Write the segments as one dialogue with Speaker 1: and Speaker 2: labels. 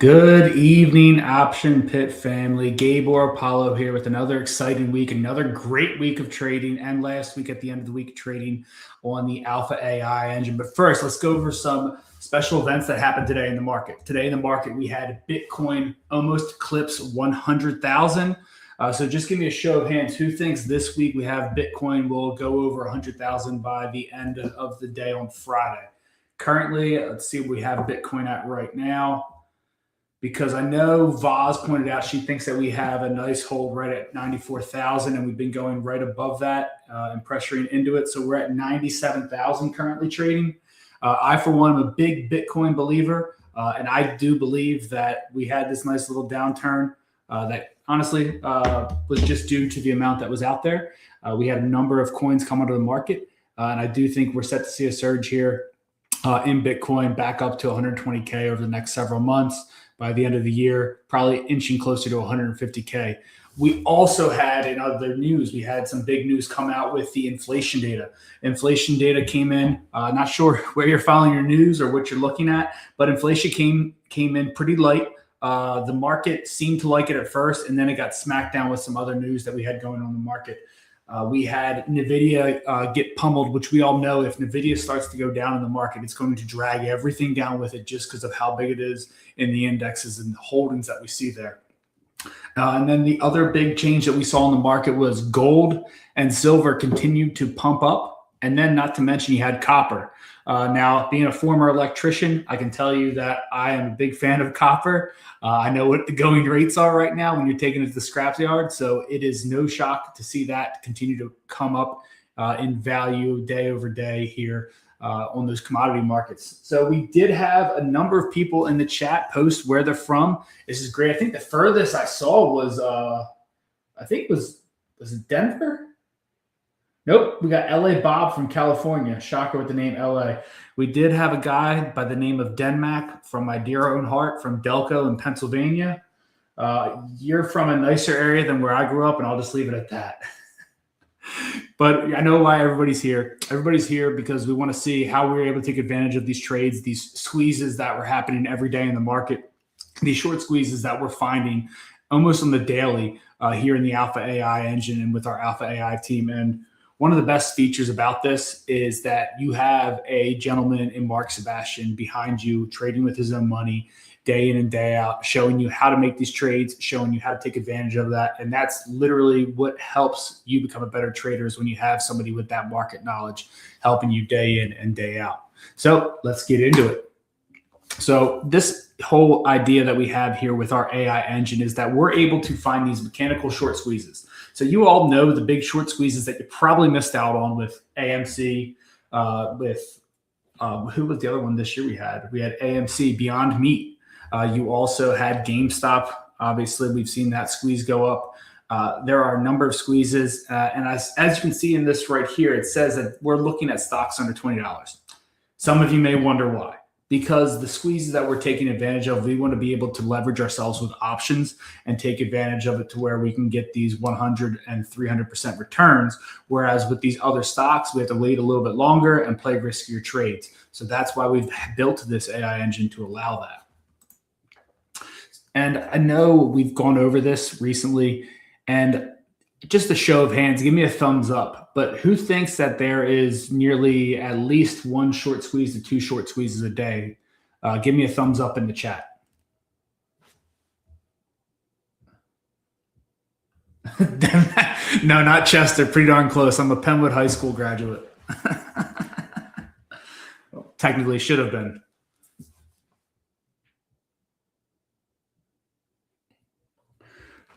Speaker 1: Good evening, Option Pit family. Gabor Apollo here with another exciting week, another great week of trading, and last week at the end of the week trading on the Alpha AI engine. But first, let's go over some special events that happened today in the market. Today in the market, we had Bitcoin almost eclipse 100,000. So just give me a show of hands. Who thinks this week we have Bitcoin will go over 100,000 by the end of the day on Friday? Currently, let's see what we have Bitcoin at right now, because I know Vaz pointed out she thinks that we have a nice hold right at 94,000, and we've been going right above that and pressuring into it. So we're at 97,000 currently trading. I, for one, am a big Bitcoin believer, and I do believe that we had this nice little downturn that honestly was just due to the amount that was out there. We had a number of coins come onto the market, and I do think we're set to see a surge here in Bitcoin back up to 120K over the next several months. By the end of the year, probably inching closer to 150K. We also had, in other news, we had some big news come out with the inflation data. Inflation data came in. Not sure where you're following your news or what you're looking at, but inflation came in pretty light. The market seemed to like it at first, and then it got smacked down with some other news that we had going on in the market. We had NVIDIA get pummeled, which we all know if NVIDIA starts to go down in the market, it's going to drag everything down with it just because of how big it is in the indexes and the holdings that we see there. And then the other big change that we saw in the market was gold and silver continued to pump up. And then not to mention you had copper. Now, being a former electrician, I can tell you that I am a big fan of copper. I know what the going rates are right now when you're taking it to the scrapyard. So it is no shock to see that continue to come up in value day over day here on those commodity markets. So we did have a number of people in the chat post where they're from. This is great. I think the furthest I saw was, was it Denver? Nope, we got LA Bob from California. Shocker with the name LA. We did have a guy by the name of Denmac from my dear own heart from Delco in Pennsylvania. You're from a nicer area than where I grew up, and I'll just leave it at that. But I know why everybody's here. Everybody's here because we want to see how we're able to take advantage of these trades, these squeezes that were happening every day in the market, these short squeezes that we're finding almost on the daily here in the Alpha AI engine and with our Alpha AI team. And one of the best features about this is that you have a gentleman in Mark Sebastian behind you trading with his own money day in and day out, showing you how to make these trades, showing you how to take advantage of that. And that's literally what helps you become a better trader is when you have somebody with that market knowledge helping you day in and day out. So let's get into it. So this whole idea that we have here with our AI engine is that we're able to find these mechanical short squeezes. So you all know the big short squeezes that you probably missed out on with AMC, who was the other one this year we had? We had AMC, Beyond Meat. You also had GameStop. Obviously, we've seen that squeeze go up. There are a number of squeezes. And as you can see in this right here, it says that we're looking at stocks under $20. Some of you may wonder why. Because the squeezes that we're taking advantage of, we want to be able to leverage ourselves with options and take advantage of it to where we can get these 100 and 300% returns. Whereas with these other stocks, we have to wait a little bit longer and play riskier trades. So that's why we've built this AI engine to allow that. And I know we've gone over this recently, and just a show of hands, give me a thumbs up. But who thinks that there is nearly at least one short squeeze to two short squeezes a day? Give me a thumbs up in the chat. No, not Chester. Pretty darn close. I'm a Penwood High School graduate. Well, technically should have been.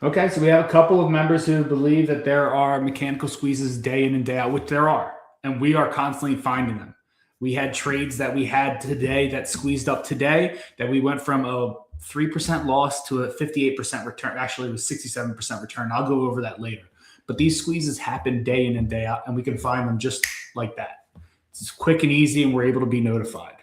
Speaker 1: Okay, so we have a couple of members who believe that there are mechanical squeezes day in and day out, which there are, and we are constantly finding them. We had trades that we had today that squeezed up today that we went from a 3% loss to a 58% return. Actually, it was 67% return. I'll go over that later. But these squeezes happen day in and day out, and we can find them just like that. It's quick and easy, and we're able to be notified.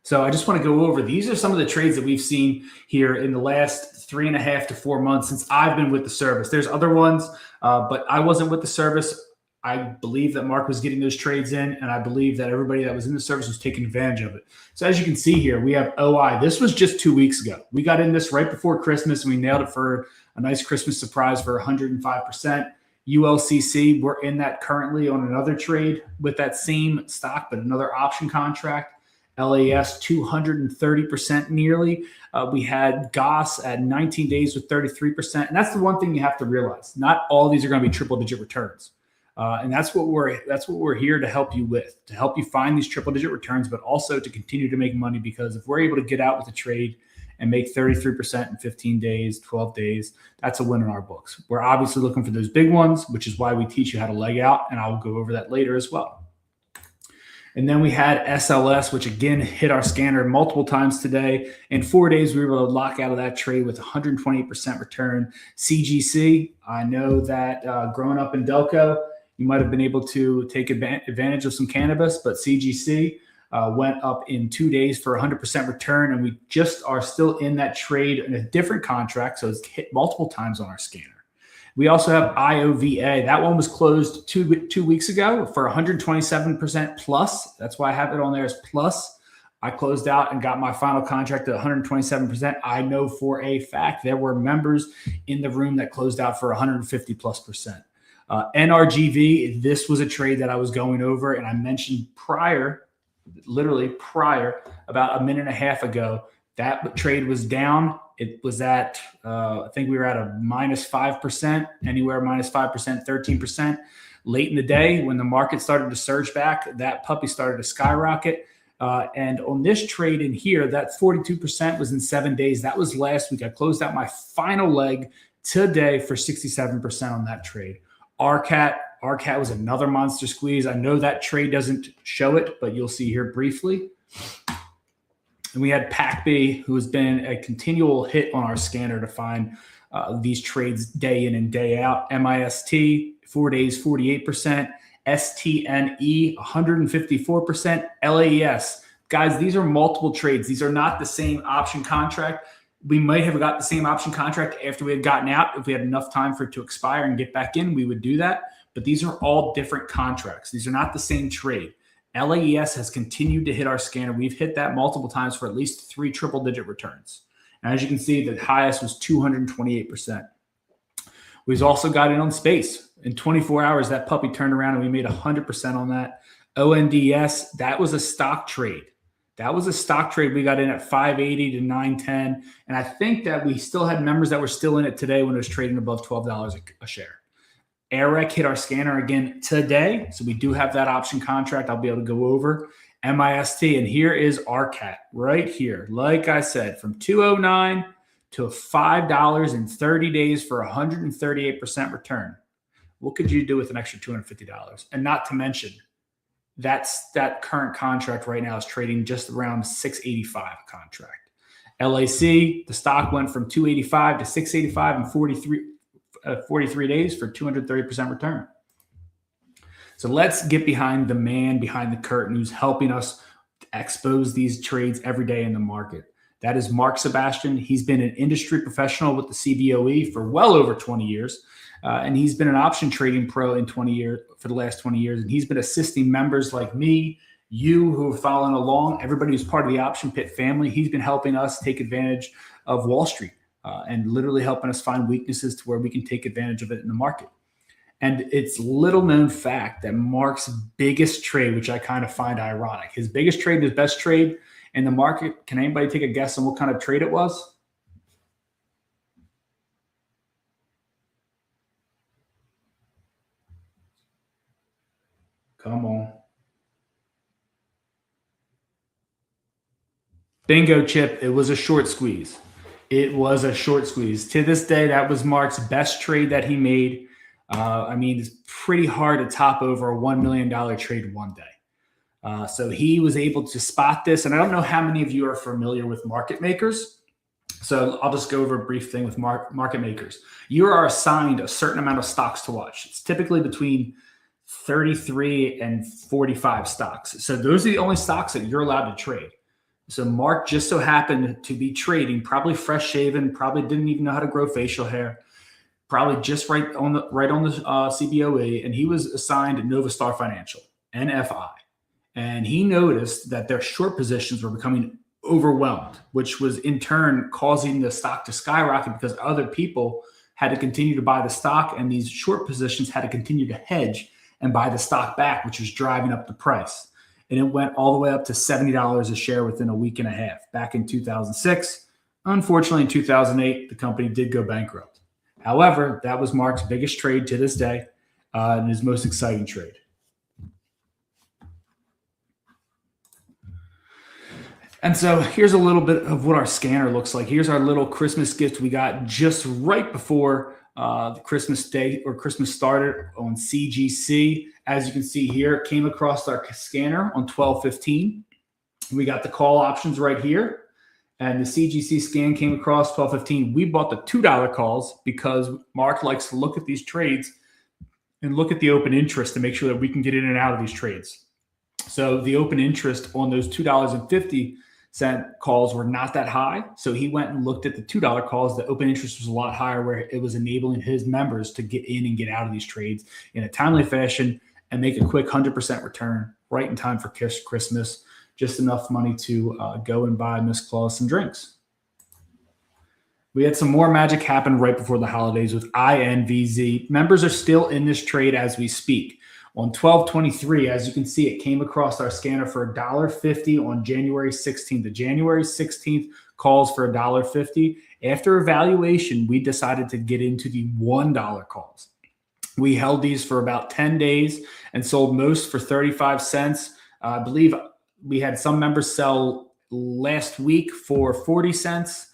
Speaker 1: So I just want to go over, these are some of the trades that we've seen here in the last 3.5 to 4 months since I've been with the service. There's other ones, but I wasn't with the service I believe that Mark was getting those trades in, and I believe that everybody that was in the service was taking advantage of it. So as you can see here, we have OI. This was just 2 weeks ago. We got in this right before Christmas, and we nailed it for a nice Christmas surprise for 105%. ULCC, we're in that currently on another trade with that same stock, but another option contract. LAS 230% nearly. We had GOS at 19 days with 33%. And that's the one thing you have to realize. Not all of these are going to be triple-digit returns. And that's what we're here to help you with, to help you find these triple-digit returns, but also to continue to make money, because if we're able to get out with a trade and make 33% in 15 days, 12 days, that's a win in our books. We're obviously looking for those big ones, which is why we teach you how to leg out, and I will go over that later as well. And then we had SLS, which again hit our scanner multiple times today. In 4 days, we were able to lock out of that trade with 128% return. CGC, I know that growing up in Delco, you might have been able to take advantage of some cannabis, but CGC went up in 2 days for 100% return, and we just are still in that trade in a different contract, so it's hit multiple times on our scanner. We also have IOVA. That one was closed two weeks ago for 127% plus. That's why I have it on there as plus. I closed out and got my final contract at 127%. I know for a fact there were members in the room that closed out for 150+%. NRGV, this was a trade that I was going over, and I mentioned literally prior, about a minute and a half ago, that trade was down. It was at, I think we were at a -5%, anywhere -5%, 13%. Late in the day, when the market started to surge back, that puppy started to skyrocket. And on this trade in here, that 42% was in 7 days. That was last week. I closed out my final leg today for 67% on that trade. RCAT was another monster squeeze. I know that trade doesn't show it, but you'll see here briefly. And we had PACB, who has been a continual hit on our scanner to find these trades day in and day out. MIST, 4 days, 48%. STNE, 154%. LAES. Guys, these are multiple trades. These are not the same option contract. We might have got the same option contract after we had gotten out. If we had enough time for it to expire and get back in, we would do that. But these are all different contracts. These are not the same trade. LAES has continued to hit our scanner. We've hit that multiple times for at least 3 triple-digit returns. And as you can see, the highest was 228%. We've also got in on space. In 24 hours, that puppy turned around and we made 100% on that. ONDS, that was a stock trade. That was a stock trade. We got in at 580 to 910. And I think that we still had members that were still in it today when it was trading above $12 a share. AREC hit our scanner again today. So we do have that option contract I'll be able to go over. MIST, and here is RCAT right here. Like I said, from 209 to $5 in 30 days for 138% return. What could you do with an extra $250? And not to mention, that current contract right now is trading just around $685 a contract. LAC, the stock went from 285 to 685 in 43 days for 230% return. So let's get behind the man behind the curtain who's helping us expose these trades every day in the market. That is Mark Sebastian. He's been an industry professional with the CBOE for well over 20 years. And he's been an option trading pro for the last 20 years. And he's been assisting members like me, you who are following along, everybody who's part of the Option Pit family. He's been helping us take advantage of Wall Street and literally helping us find weaknesses to where we can take advantage of it in the market. And it's little known fact that Mark's biggest trade, which I kind of find ironic, his biggest trade, his best trade in the market. Can anybody take a guess on what kind of trade it was? Come on. Bingo, Chip. It was a short squeeze. It was a short squeeze. To this day, that was Mark's best trade that he made. I mean, it's pretty hard to top over a $1 million trade one day. So he was able to spot this. And I don't know how many of you are familiar with market makers. So I'll just go over a brief thing with market makers. You are assigned a certain amount of stocks to watch. It's typically between 33 and 45 stocks. So those are the only stocks that you're allowed to trade. So Mark just so happened to be trading, probably fresh shaven, probably didn't even know how to grow facial hair, probably just right on the CBOE, and he was assigned Nova Star Financial, NFI. And he noticed that their short positions were becoming overwhelmed, which was in turn causing the stock to skyrocket because other people had to continue to buy the stock, and these short positions had to continue to hedge and buy the stock back, which was driving up the price. And it went all the way up to $70 a share within a week and a half back in 2006. Unfortunately, in 2008, the company did go bankrupt. However, that was Mark's biggest trade to this day and his most exciting trade. And so here's a little bit of what our scanner looks like. Here's our little Christmas gift we got just right before the Christmas day or Christmas started on CGC. As you can see here, it came across our scanner on 12/15. We got the call options right here. And the CGC scan came across 12/15. We bought the $2 calls because Mark likes to look at these trades and look at the open interest to make sure that we can get in and out of these trades. So the open interest on those $2.50 calls were not that high. So he went and looked at the $2 calls. The open interest was a lot higher, where it was enabling his members to get in and get out of these trades in a timely fashion and make a quick 100% return right in time for Christmas. Just enough money to go and buy Miss Claus some drinks. We had some more magic happen right before the holidays with INVZ. Members are still in this trade as we speak. On 12/23, as you can see, it came across our scanner for $1.50 on January 16th. The January 16th calls for $1.50. After evaluation, we decided to get into the $1 calls. We held these for about 10 days and sold most for 35 cents. I believe we had some members sell last week for 40 cents.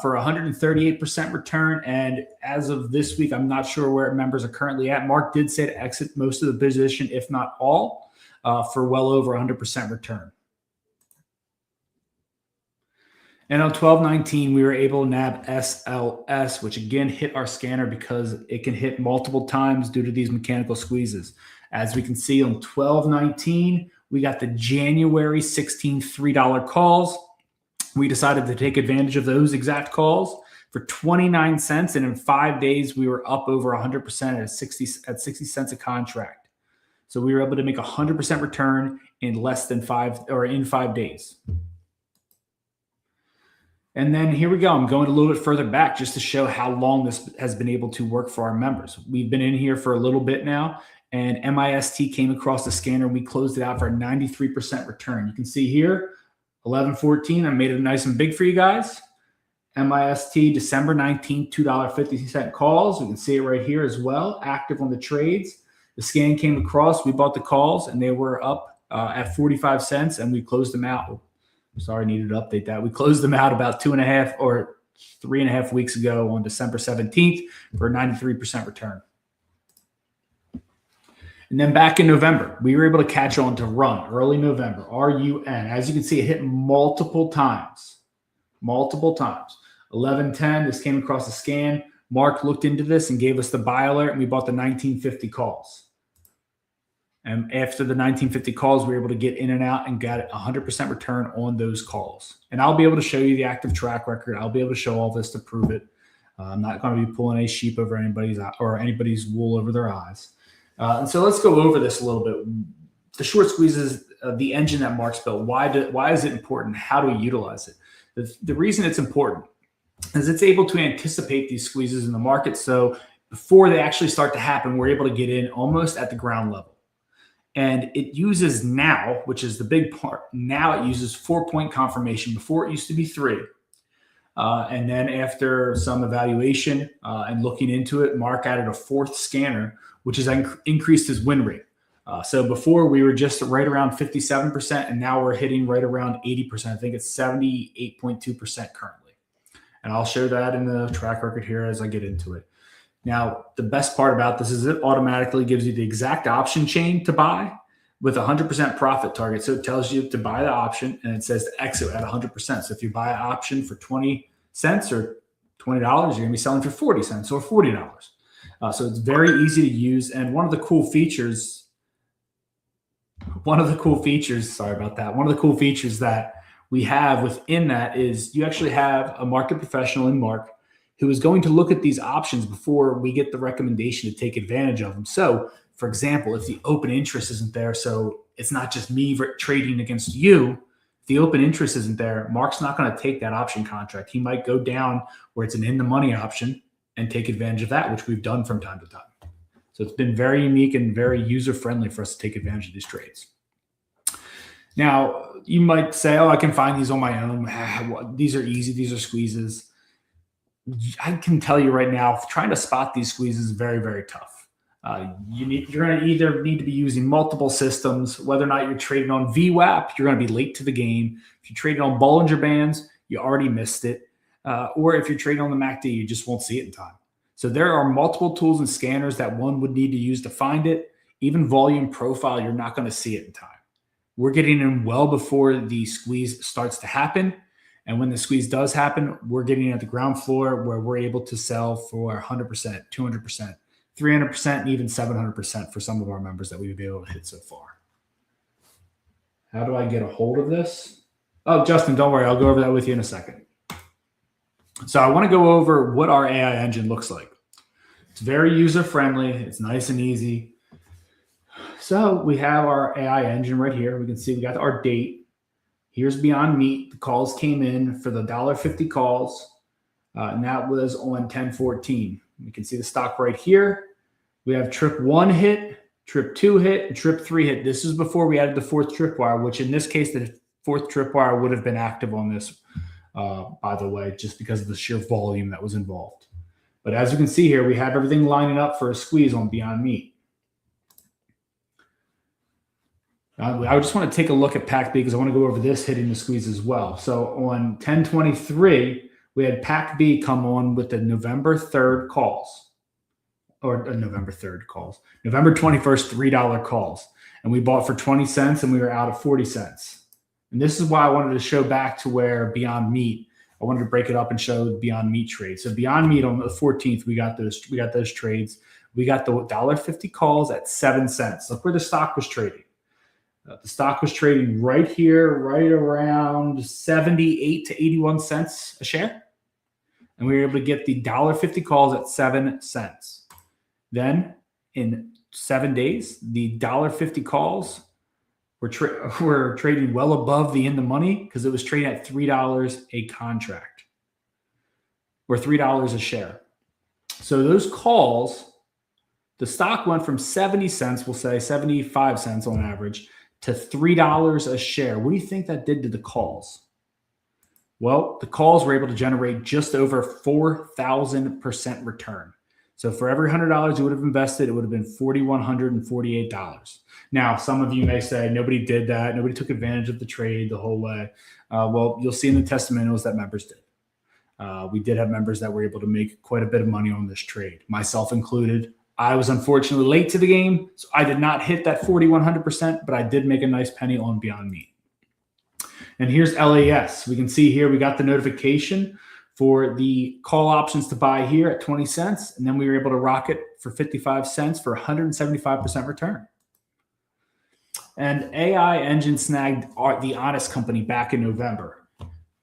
Speaker 1: For 138% return. And as of this week, I'm not sure where members are currently at. Mark did say to exit most of the position, if not all, for well over 100% return. And on 12/19, we were able to nab SLS, which again hit our scanner because it can hit multiple times due to these mechanical squeezes. As we can see on 12/19, we got the January 16 $3 calls. We decided to take advantage of those exact calls for 29 cents. And in 5 days, we were up over 100% at 60 cents a contract. So we were able to make 100% return in in 5 days. And then here we go. I'm going a little bit further back just to show how long this has been able to work for our members. We've been in here for a little bit now, and MIST came across the scanner. We closed it out for a 93% return. You can see here, 11/14, I made it nice and big for you guys. MIST, December 19th, $2.50 calls. We can see it right here as well, active on the trades. The scan came across. We bought the calls, and they were up at 45 cents, and we closed them out. Sorry, I needed to update that. We closed them out about 2.5 or 3.5 weeks ago on December 17th for a 93% return. And then back in November, we were able to catch on to run early November, RUN. As you can see, it hit multiple times. 11/10, this came across the scan. Mark looked into this and gave us the buy alert, and we bought the 1950 calls. And after the 1950 calls, we were able to get in and out and got 100% return on those calls. And I'll be able to show you the active track record. I'll be able to show all this to prove it. I'm not going to be pulling a sheep over anybody's wool over their eyes. And so let's go over this a little bit. The short squeezes, the engine that Mark's built. Why is it important? How do we utilize it? The reason it's important is it's able to anticipate these squeezes in the market. So before they actually start to happen, we're able to get in almost at the ground level. And it uses now, which is the big part. Now it uses 4-point confirmation. Before it used to be 3. And then after some evaluation and looking into it, Mark added a 4th scanner, which has increased his win rate. So before we were just right around 57%, and now we're hitting right around 80%. I think it's 78.2% currently. And I'll show that in the track record here as I get into it. Now, the best part about this is it automatically gives you the exact option chain to buy with 100% profit target. So it tells you to buy the option, and it says to exit at 100%. So if you buy an option for 20 cents or $20, you're going to be selling for 40 cents or $40. So it's very easy to use. And one of the cool features that we have within that is you actually have a market professional in Mark who is going to look at these options before we get the recommendation to take advantage of them. So, for example, if the open interest isn't there, so it's not just me trading against you, if the open interest isn't there, Mark's not going to take that option contract. He might go down where it's an in-the-money option and take advantage of that, which we've done from time to time. So it's been very unique and very user-friendly for us to take advantage of these trades. Now, you might say, oh, I can find these on my own. These are easy. These are squeezes. I can tell you right now, trying to spot these squeezes is very, very tough. You're going to either need to be using multiple systems. Whether or not you're trading on VWAP, you're going to be late to the game. If you're trading on Bollinger Bands, you already missed it. Or if you're trading on the MACD, you just won't see it in time. So there are multiple tools and scanners that one would need to use to find it. Even volume profile, you're not going to see it in time. We're getting in well before the squeeze starts to happen. And when the squeeze does happen, we're getting at the ground floor where we're able to sell for 100%, 200%, 300%, and even 700% for some of our members that we've been able to hit so far. How do I get a hold of this? Oh, Justin, don't worry. I'll go over that with you in a second. So I want to go over what our AI engine looks like. It's very user-friendly. It's nice and easy. So we have our AI engine right here. We can see we got our date. Here's Beyond Meat. The calls came in for the $1.50 calls, and that was on 10/14. We can see the stock right here. We have trip 1 hit, trip 2 hit, and trip 3 hit. This is before we added the 4th tripwire, which in this case, the 4th tripwire would have been active on this, by the way, just because of the sheer volume that was involved. But as you can see here, we have everything lining up for a squeeze on Beyond Meat. I just want to take a look at PAC B because I want to go over this hitting the squeeze as well. So on 10/23, we had PAC B come on with the November 3rd calls, or November 3rd calls, November 21st, $3 calls. And we bought for 20 cents and we were out at 40 cents. And this is why I wanted to show back to where Beyond Meat, I wanted to break it up and show the Beyond Meat trade. So Beyond Meat on the 14th, we got those trades. We got the $1.50 calls at 7 cents. Look where the stock was trading. The stock was trading right here, right around 78 to 81 cents a share. And we were able to get the $1.50 calls at 7 cents. Then in 7 days, the $1.50 calls were trading well above the in the money because it was trading at $3 a contract or $3 a share. So those calls, the stock went from 70 cents, we'll say 75 cents on average, to $3 a share. What do you think that did to the calls? Well, the calls were able to generate just over 4,000% return. So for every $100 you would have invested, it would have been $4,148. Now, some of you may say, nobody did that. Nobody took advantage of the trade the whole way. Well, you'll see in the testimonials that members did. We did have members that were able to make quite a bit of money on this trade, myself included. I was unfortunately late to the game, so I did not hit that 4,100%, but I did make a nice penny on Beyond Meat. And here's LAS. We can see here we got the notification for the call options to buy here at 20 cents, and then we were able to rock it for 55 cents for 175% return. And AI Engine snagged the Honest Company back in November.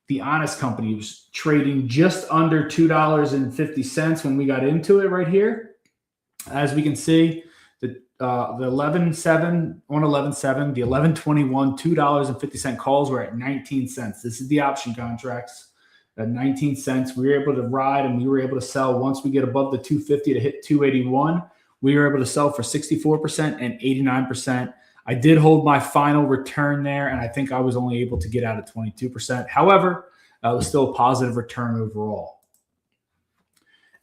Speaker 1: The Honest Company was trading just under $2.50 when we got into it right here. As we can see, the 11.7 on 11.7, the 11.21, $2.50 calls were at 19 cents. This is the option contracts at 19 cents. We were able to ride and we were able to sell once we get above the 250 to hit 281. We were able to sell for 64% and 89%. I did hold my final return there, and I think I was only able to get out at 22%. However, it was still a positive return overall.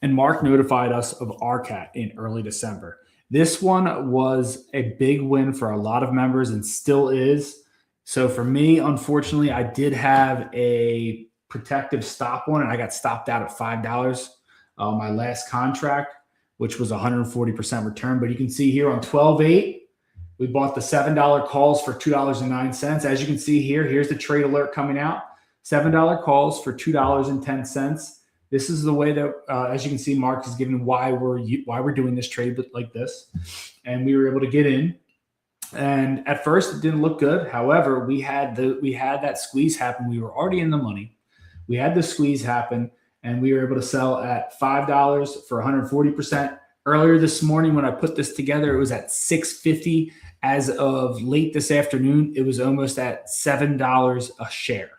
Speaker 1: And Mark notified us of RCAT in early December. This one was a big win for a lot of members and still is. So for me, unfortunately, I did have a protective stop one, and I got stopped out at $5 on my last contract, which was 140% return. But you can see here on 12/8, we bought the $7 calls for $2.09. As you can see here, here's the trade alert coming out. $7 calls for $2.10. This is the way that, as you can see, Mark is giving why we're doing this trade like this. And we were able to get in. And at first, it didn't look good. However, we had that squeeze happen. We were already in the money. We had the squeeze happen. and we were able to sell at $5 for 140%. Earlier this morning, when I put this together, it was at $6.50. As of late this afternoon, it was almost at $7 a share,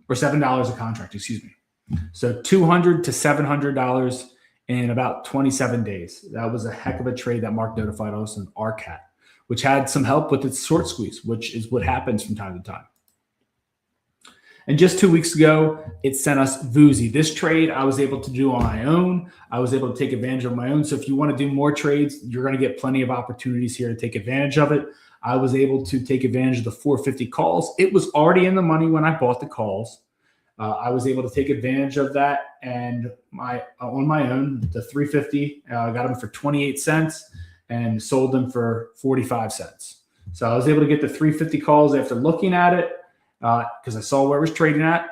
Speaker 1: or $7 a contract, excuse me. So $200 to $700 in about 27 days. That was a heck of a trade that Mark notified us in RCAT, which had some help with its short squeeze, which is what happens from time to time. And just 2 weeks ago, it sent us Vuzi. This trade I was able to do on my own. I was able to take advantage of my own. So if you want to do more trades, you're going to get plenty of opportunities here to take advantage of it. I was able to take advantage of the 450 calls. It was already in the money when I bought the calls. I was able to take advantage of that, and on my own, the 350, I got them for 28 cents and sold them for 45 cents. So I was able to get the 350 calls after looking at it because I saw where it was trading at.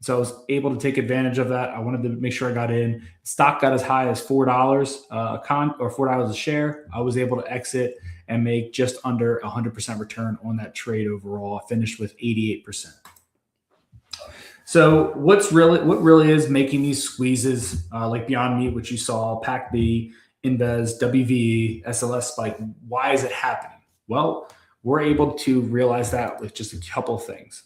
Speaker 1: So I was able to take advantage of that. I wanted to make sure I got in. Stock got as high as $4 or $4 a share. I was able to exit and make just under 100% return on that trade overall. I finished with 88%. So what really is making these squeezes like Beyond Meat, which you saw, PAC-B, Inves, WVE, SLS spike, why is it happening? Well, we're able to realize that with just a couple of things.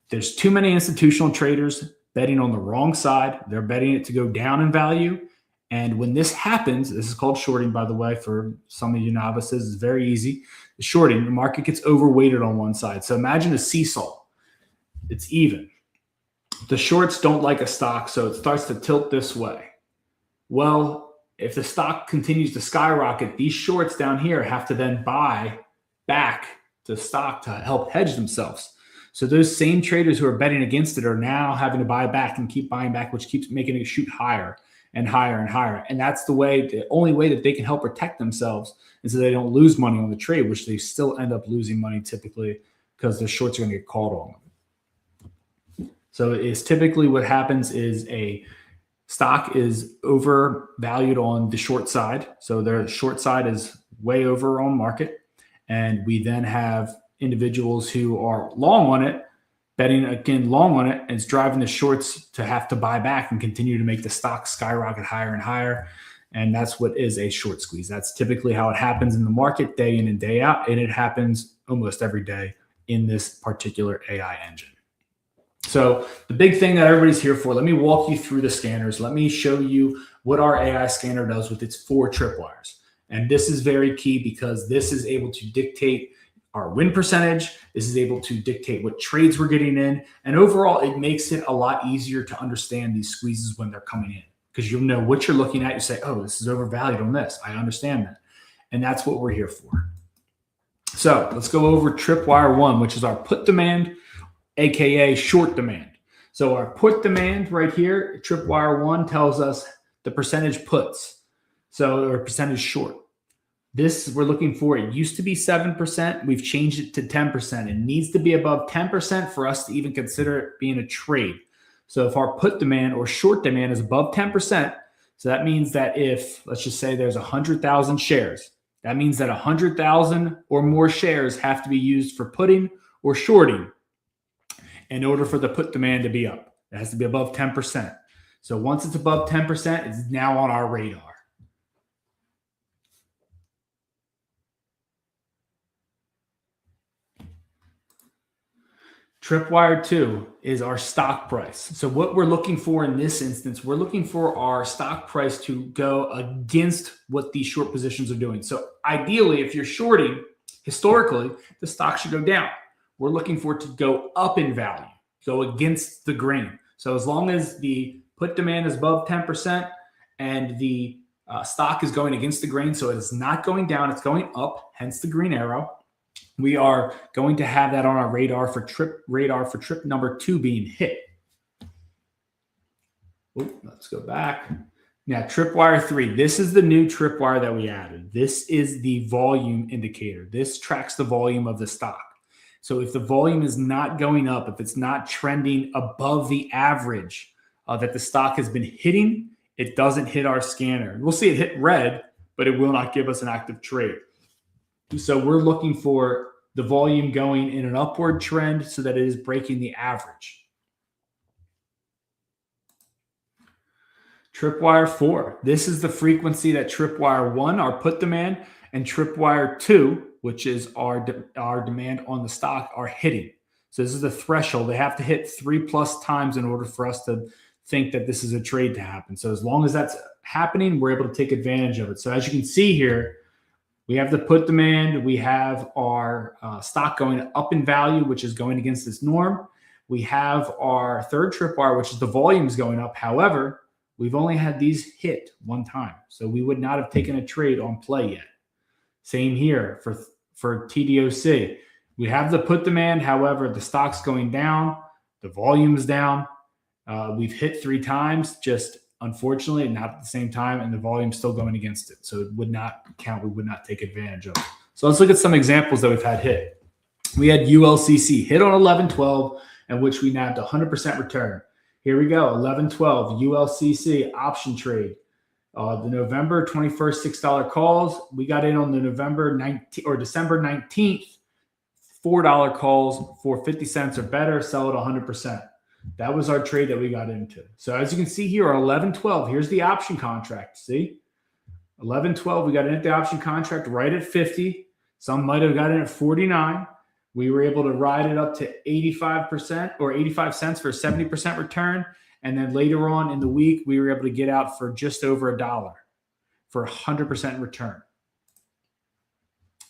Speaker 1: There's too many institutional traders betting on the wrong side. They're betting it to go down in value. And when this happens, this is called shorting, by the way, for some of you novices. It's very easy. The shorting, the market gets overweighted on one side. So imagine a seesaw. It's even. The shorts don't like a stock, so it starts to tilt this way. Well, if the stock continues to skyrocket, these shorts down here have to then buy back the stock to help hedge themselves. So those same traders who are betting against it are now having to buy back and keep buying back, which keeps making it shoot higher and higher and higher. And that's the only way that they can help protect themselves is so they don't lose money on the trade, which they still end up losing money typically because the shorts are going to get called on them. So it's typically what happens is a stock is overvalued on the short side. So their short side is way over on market. And we then have individuals who are long on it, betting again long on it, and it's driving the shorts to have to buy back and continue to make the stock skyrocket higher and higher. And that's what is a short squeeze. That's typically how it happens in the market day in and day out. And it happens almost every day in this particular AI engine. So the big thing that everybody's here for, let me walk you through the scanners. Let me show you what our AI scanner does with its 4 tripwires. And this is very key because this is able to dictate our win percentage. This is able to dictate what trades we're getting in. And overall, it makes it a lot easier to understand these squeezes when they're coming in because you'll know what you're looking at. You say, oh, this is overvalued on this. I understand that. And that's what we're here for. So let's go over tripwire 1, which is our put demand, AKA short demand. So our put demand right here, tripwire 1 tells us the percentage puts. So or percentage short. This we're looking for. It used to be 7%. We've changed it to 10%. It needs to be above 10% for us to even consider it being a trade. So if our put demand or short demand is above 10%, so that means that if, let's just say there's 100,000 shares, that means that 100,000 or more shares have to be used for putting or shorting in order for the put demand to be up. It has to be above 10%. So once it's above 10%, it's now on our radar. Tripwire 2 is our stock price. So what we're looking for in this instance, we're looking for our stock price to go against what these short positions are doing. So ideally, if you're shorting, historically, the stock should go down. We're looking for it to go up in value, go against the grain. So as long as the put demand is above 10% and the stock is going against the grain, so it is not going down, it's going up, hence the green arrow. We are going to have that on our radar for trip number 2 being hit. Let's go back. Now, tripwire 3. This is the new tripwire that we added. This is the volume indicator. This tracks the volume of the stock. So if the volume is not going up, if it's not trending above the average that the stock has been hitting, it doesn't hit our scanner. We'll see it hit red, but it will not give us an active trade. So we're looking for the volume going in an upward trend so that it is breaking the average. Tripwire 4. This is the frequency that Tripwire 1, our put demand, and Tripwire 2, which is our demand on the stock, are hitting. So this is the threshold. They have to hit 3+ times in order for us to think that this is a trade to happen. So as long as that's happening, we're able to take advantage of it. So as you can see here, we have the put demand. We have our stock going up in value, which is going against this norm. We have our third tripwire, which is the volumes going up. However, we've only had these hit one time. So we would not have taken a trade on play yet. Same here for TDOC. We have the put demand. However, the stock's going down. The volume's down. We've hit 3 times, just unfortunately not at the same time, and the volume's still going against it. So it would not count. We would not take advantage of it. So let's look at some examples that we've had hit. We had ULCC hit on 11/12, in which we nabbed 100% return. Here we go, 11/12, ULCC option trade. The November 21st $6 calls. We got in on the December 19th, $4 calls for 50 cents or better, sell at 100%. That was our trade that we got into. So as you can see here, on 11/12, here's the option contract. See, 11/12, we got in at the option contract right at 50. Some might have got in at 49. We were able to ride it up to 85% or 85 cents for a 70% return. And then later on in the week, we were able to get out for just over $1 for 100% return.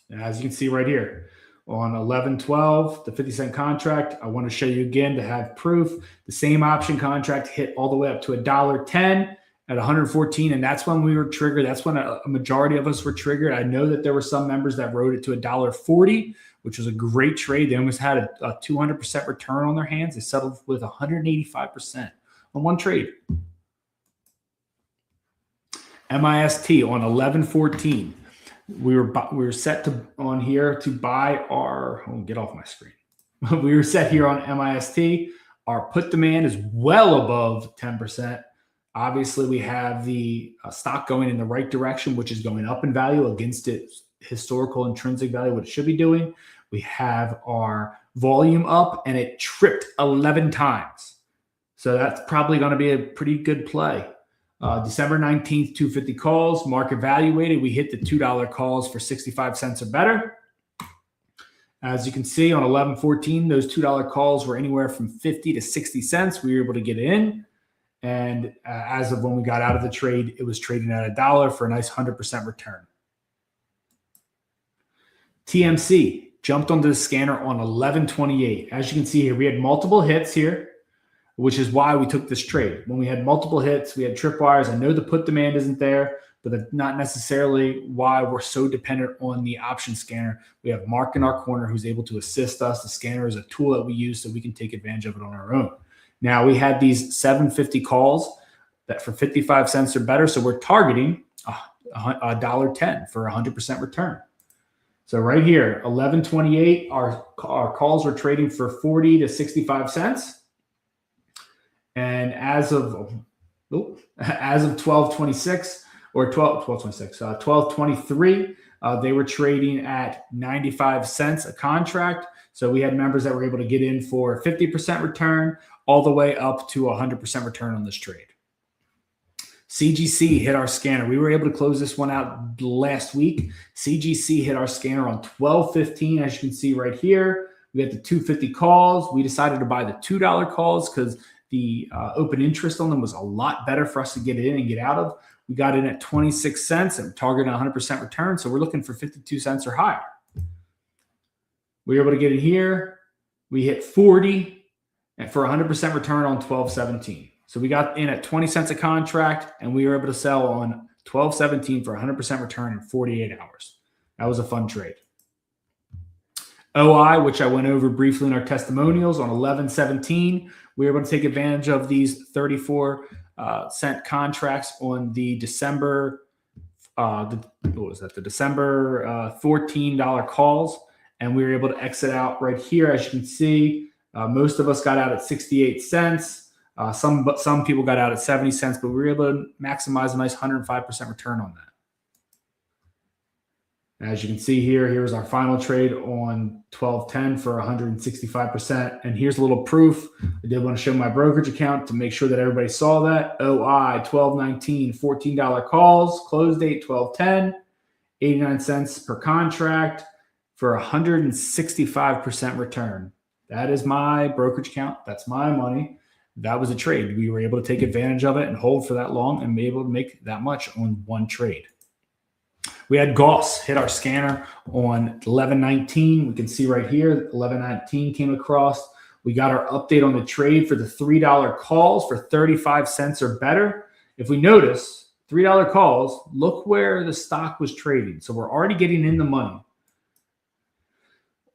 Speaker 1: And as you can see right here, on 11/12, the 50-cent contract, I want to show you again to have proof. The same option contract hit all the way up to $1.10 at 114, and that's when we were triggered. That's when a majority of us were triggered. I know that there were some members that rode it to $1.40, which was a great trade. They almost had a 200% return on their hands. They settled with 185% on one trade. MIST on 11/14. We were set to on here to buy our. Oh, get off my screen. We were set here on MIST. Our put demand is well above 10%. Obviously, we have the stock going in the right direction, which is going up in value against its historical intrinsic value, what it should be doing. We have our volume up, and it tripped 11 times. So that's probably going to be a pretty good play. December 19th, 250 calls, market evaluated. We hit the $2 calls for 65 cents or better. As you can see on 11/14, those $2 calls were anywhere from 50 to 60 cents. We were able to get in. And as of when we got out of the trade, it was trading at $1 for a nice 100% return. TMC jumped onto the scanner on 11/28. As you can see here, we had multiple hits here, which is why we took this trade. When we had multiple hits, we had tripwires. I know the put demand isn't there, but that's not necessarily why we're so dependent on the option scanner. We have Mark in our corner who's able to assist us. The scanner is a tool that we use so we can take advantage of it on our own. Now, we had these 750 calls that for 55 cents or better, so we're targeting $1.10 for a 100% return. So right here, 11/28, our calls were trading for 40 to 65 cents. And as of 12/26 or 12/23, they were trading at 95 cents a contract. So we had members that were able to get in for 50% return all the way up to 100% return on this trade. CGC hit our scanner. We were able to close this one out last week. CGC hit our scanner on 12/15, as you can see right here. We had the 250 calls. We decided to buy the $2 calls because the open interest on them was a lot better for us to get in and get out of. We got in at 26 cents and targeting 100% return. So we're looking for 52 cents or higher. We were able to get in here. We hit 40 and for 100% return on 12/17. So we got in at 20 cents a contract, and we were able to sell on 12/17 for 100% return in 48 hours. That was a fun trade. OI, which I went over briefly in our testimonials, on 11/17, we were able to take advantage of these 34-cent contracts on the December, the December $14 calls, and we were able to exit out right here. As you can see, most of us got out at 68 cents. Some people got out at 70 cents, but we were able to maximize a nice 105% return on that. As you can see here, here's our final trade on 12.10 for 165%. And here's a little proof. I did want to show my brokerage account to make sure that everybody saw that. OI 12.19, $14 calls, close date 12.10, 89 cents per contract for 165% return. That is my brokerage account. That's my money. That was a trade. We were able to take advantage of it and hold for that long and be able to make that much on one trade. We had Goss hit our scanner on 11.19. We can see right here, 11.19 came across. We got our update on the trade for the $3 calls for 35 cents or better. If we notice, $3 calls, look where the stock was trading. So we're already getting in the money.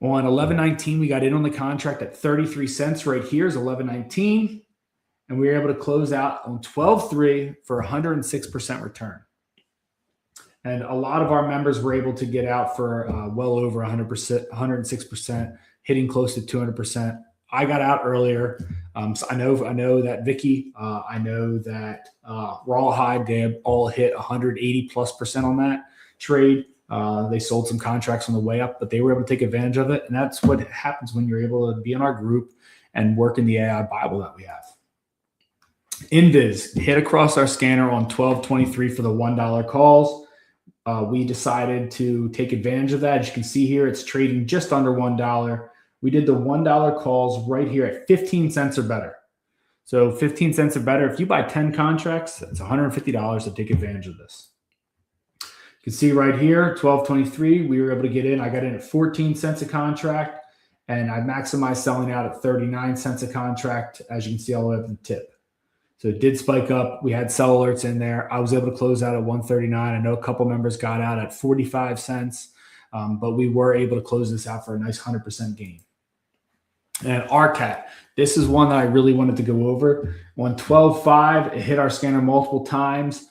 Speaker 1: On 11.19, we got in on the contract at 33 cents. Right here is 11.19. And we were able to close out on 12.3 for 106% return. And a lot of our members were able to get out for well over 100%, 106%, hitting close to 200%. I got out earlier. So I know that Vicky, I know that Rawhide, they all hit 180+% on that trade. They sold some contracts on the way up, but they were able to take advantage of it. And that's what happens when you're able to be in our group and work in the AI Bible that we have. Invis hit across our scanner on 12.23 for the $1 calls. We decided to take advantage of that. As you can see here, it's trading just under $1. We did the $1 calls right here at 15 cents or better. So 15 cents or better. If you buy 10 contracts, that's $150 to take advantage of this. You can see right here, 12.23, we were able to get in. I got in at 14 cents a contract, and I maximized selling out at 39 cents a contract, as you can see all the way up to the tip. So it did spike up. We had sell alerts in there. I was able to close out at 139. I know a couple members got out at 45 cents, but we were able to close this out for a nice 100% gain. And RCAT, this is one that I really wanted to go over. On 12.5, it hit our scanner multiple times.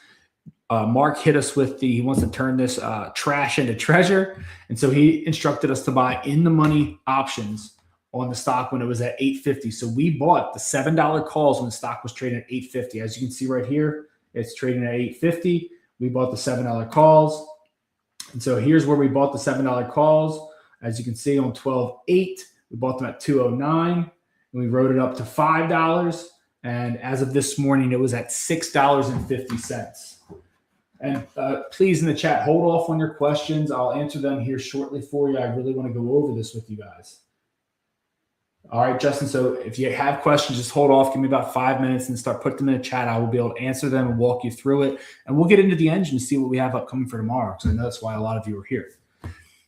Speaker 1: Mark hit us with he wants to turn this trash into treasure. And so he instructed us to buy in the money options on the stock when it was at $8.50. So we bought the $7 calls when the stock was trading at $8.50. As you can see right here, it's trading at $8.50. We bought the $7 calls. And so here's where we bought the $7 calls. As you can see on 12.8, we bought them at $2.09 and we wrote it up to $5. And as of this morning, it was at $6.50. And please in the chat, hold off on your questions. I'll answer them here shortly for you. I really want to go over this with you guys. All right, Justin. So if you have questions, just hold off. Give me about 5 minutes and start putting them in the chat. I will be able to answer them and walk you through it. And we'll get into the engine and see what we have upcoming for tomorrow, because I know that's why a lot of you are here.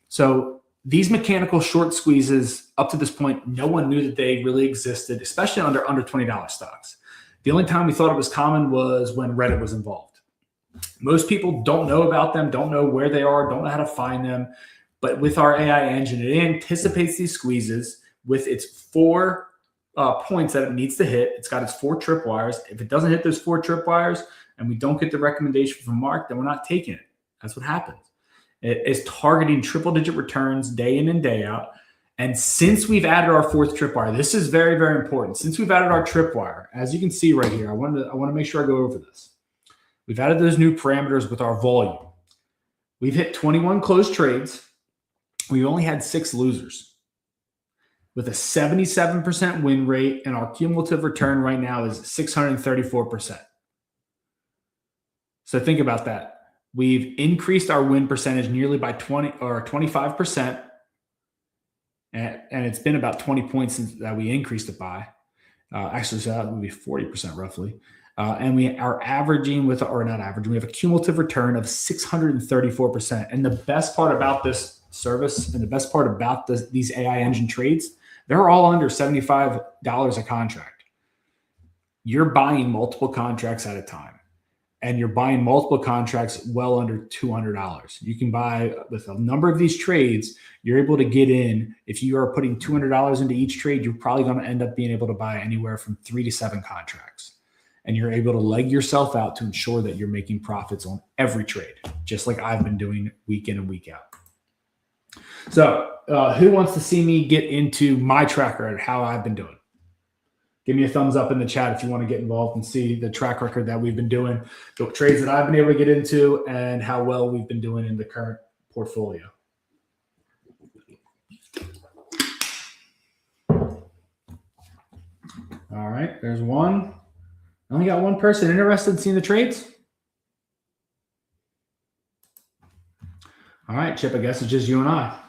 Speaker 1: So these mechanical short squeezes, up to this point, no one knew that they really existed, especially under $20 stocks. The only time we thought it was common was when Reddit was involved. Most people don't know about them, don't know where they are, don't know how to find them. But with our AI engine, it anticipates these squeezes with its 4 points that it needs to hit. It's got its 4 tripwires. If it doesn't hit those 4 tripwires and we don't get the recommendation from Mark, then we're not taking it. That's what happens. It is targeting triple-digit returns day in and day out. And since we've added our 4th tripwire, this is very, very important. Since we've added our tripwire, as you can see right here, I want to make sure I go over this. We've added those new parameters with our volume. We've hit 21 closed trades. We only had 6 losers, with a 77% win rate, and our cumulative return right now is 634%. So think about that. We've increased our win percentage nearly by 20 or 25%, and it's been about 20 points since that we increased it by. Actually, so that would be 40% roughly. And we are averaging we have a cumulative return of 634%. And the best part about this service and the best part about these AI engine trades, they're all under $75 a contract. You're buying multiple contracts at a time, and you're buying multiple contracts well under $200. You can buy with a number of these trades. You're able to get in. If you are putting $200 into each trade, you're probably going to end up being able to buy anywhere from 3 to 7 contracts. And you're able to leg yourself out to ensure that you're making profits on every trade, just like I've been doing week in and week out. So who wants to see me get into my track record, how I've been doing? Give me a thumbs up in the chat if you want to get involved and see the track record that we've been doing, the trades that I've been able to get into, and how well we've been doing in the current portfolio. All right, there's one. I only got one person interested in seeing the trades. All right, Chip, I guess it's just you and I.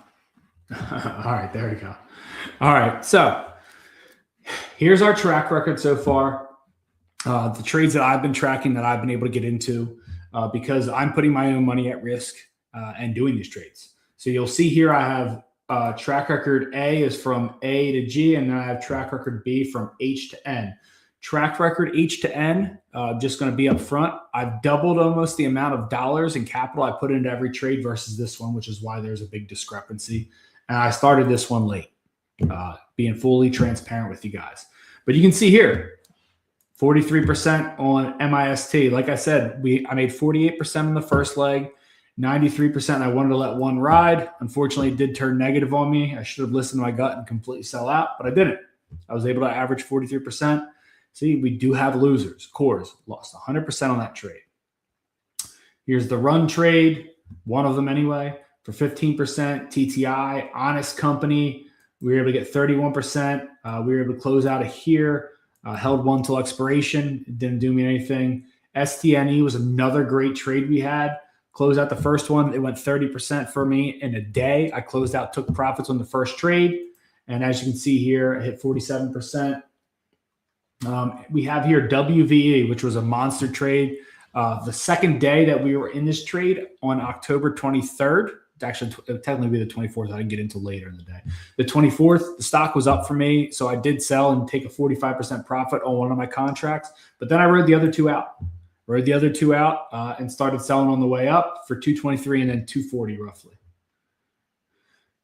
Speaker 1: All right, there we go. All right, so here's our track record so far. The trades that I've been tracking that I've been able to get into because I'm putting my own money at risk and doing these trades. So you'll see here I have track record A is from A to G, and then I have track record B from H to N. Track record H to N, just going to be up front. I've doubled almost the amount of dollars and capital I put into every trade versus this one, which is why there's a big discrepancy. And I started this one late, being fully transparent with you guys. But you can see here, 43% on MIST. Like I said, I made 48% in the first leg, 93%. I wanted to let one ride. Unfortunately, it did turn negative on me. I should have listened to my gut and completely sell out, but I didn't. I was able to average 43%. See, we do have losers. Coors lost 100% on that trade. Here's the run trade, one of them anyway, for 15%. TTI, Honest Company, we were able to get 31%. We were able to close out of here. Held one till expiration. It didn't do me anything. STNE was another great trade we had. Closed out the first one. It went 30% for me in a day. I closed out, took profits on the first trade. And as you can see here, I hit 47%. We have here WVE, which was a monster trade. The second day that we were in this trade on October 23rd, actually technically be the 24th. I didn't get into later in the day. The 24th, the stock was up for me, so I did sell and take a 45% profit on one of my contracts. But then I rode the other two out. And started selling on the way up for 223 and then 240 roughly.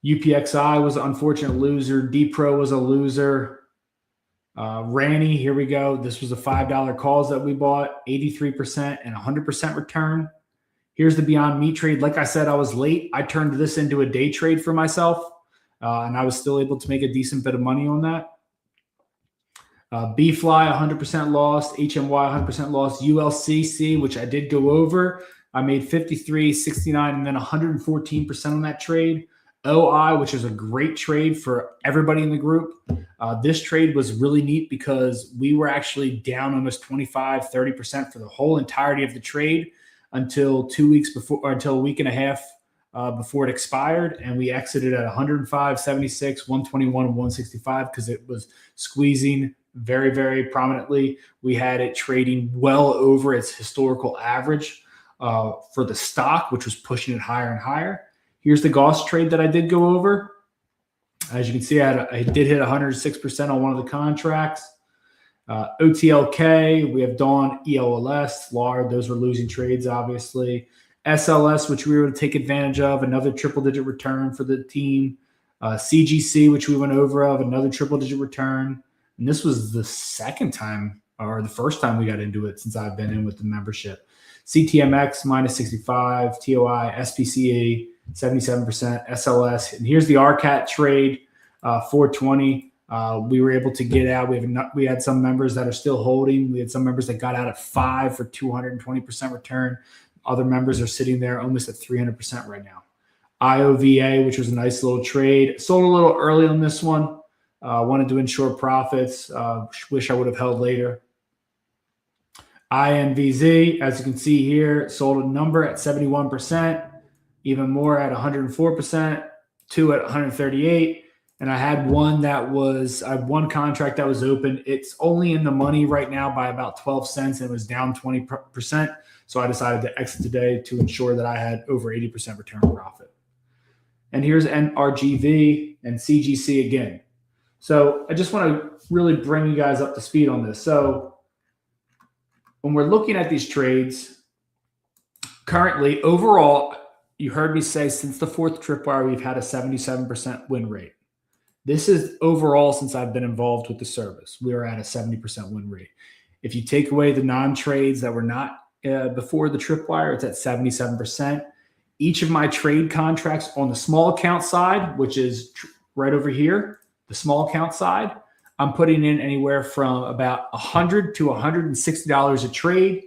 Speaker 1: UPXI was an unfortunate loser. DPro was a loser. Ranny, here we go. This was the $5 calls that we bought, 83% and 100% return. Here's the Beyond Meat trade. Like I said, I was late. I turned this into a day trade for myself, and I was still able to make a decent bit of money on that. B-Fly, 100% lost. HMY, 100% lost. ULCC, which I did go over, I made 53, 69, and then 114% on that trade. OI, which is a great trade for everybody in the group. This trade was really neat because we were actually down almost 25, 30% for the whole entirety of the trade until 2 weeks before, or until a week and a half before it expired. And we exited at 105, 76, 121, and 165 because it was squeezing very, very prominently. We had it trading well over its historical average for the stock, which was pushing it higher and higher. Here's the Goss trade that I did go over. As you can see, I did hit 106% on one of the contracts. OTLK, we have Dawn, ELLS, Lard. Those were losing trades, obviously. SLS, which we were able to take advantage of, another triple-digit return for the team. CGC, which we went over of, another triple-digit return. And this was the second time or the first time we got into it since I've been in with the membership. CTMX, minus 65. TOI, SPCE, 77%, SLS. And here's the RCAT trade, 420. We were able to get out. We had some members that are still holding. We had some members that got out at 5 for 220% return. Other members are sitting there almost at 300% right now. IOVA, which was a nice little trade. Sold a little early on this one. Wanted to ensure profits. Wish I would have held later. INVZ, as you can see here, sold a number at 71%. Even more at 104%, 2 at 138. And I had one contract that was open. It's only in the money right now by about 12 cents and it was down 20%. So I decided to exit today to ensure that I had over 80% return profit. And here's NRGV and CGC again. So I just want to really bring you guys up to speed on this. So when we're looking at these trades, currently overall, you heard me say since the fourth tripwire, we've had a 77% win rate. This is overall since I've been involved with the service. We are at a 70% win rate. If you take away the non-trades that were not before the tripwire, it's at 77%. Each of my trade contracts on the small account side, which is right over here, the small account side, I'm putting in anywhere from about $100 to $160 a trade.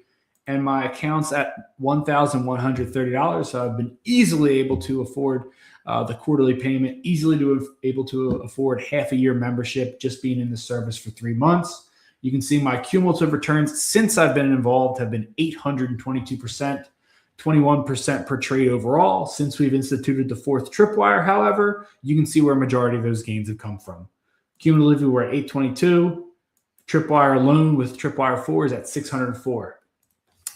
Speaker 1: and my account's at $1,130. So I've been easily able to afford the quarterly payment, able to afford half a year membership just being in the service for 3 months. You can see my cumulative returns since I've been involved have been 822%, 21% per trade overall. Since we've instituted the fourth tripwire, however, you can see where a majority of those gains have come from. Cumulatively, we're at 822. Tripwire alone with Tripwire 4 is at 604.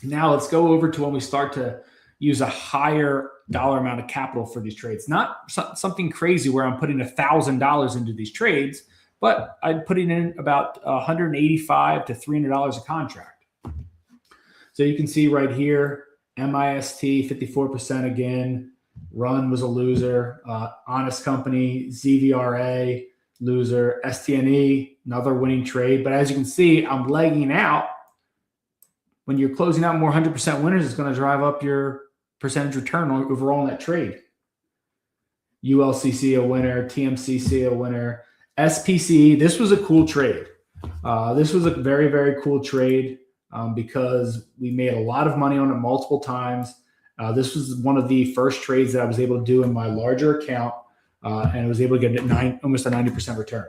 Speaker 1: Now let's go over to when we start to use a higher dollar amount of capital for these trades. Not something crazy where I'm putting $1,000 into these trades, but I'm putting in about $185 to $300 a contract. So you can see right here, MIST 54% again. Run was a loser. Honest Company, ZVRA, loser. STNE, another winning trade. But as you can see, I'm legging out. When you're closing out more 100% winners, it's going to drive up your percentage return overall in that trade. ULCC a winner, TMCC a winner, SPCE. This was a cool trade. This was a very, very cool trade because we made a lot of money on it multiple times. This was one of the first trades that I was able to do in my larger account, and I was able to get almost a 90% return.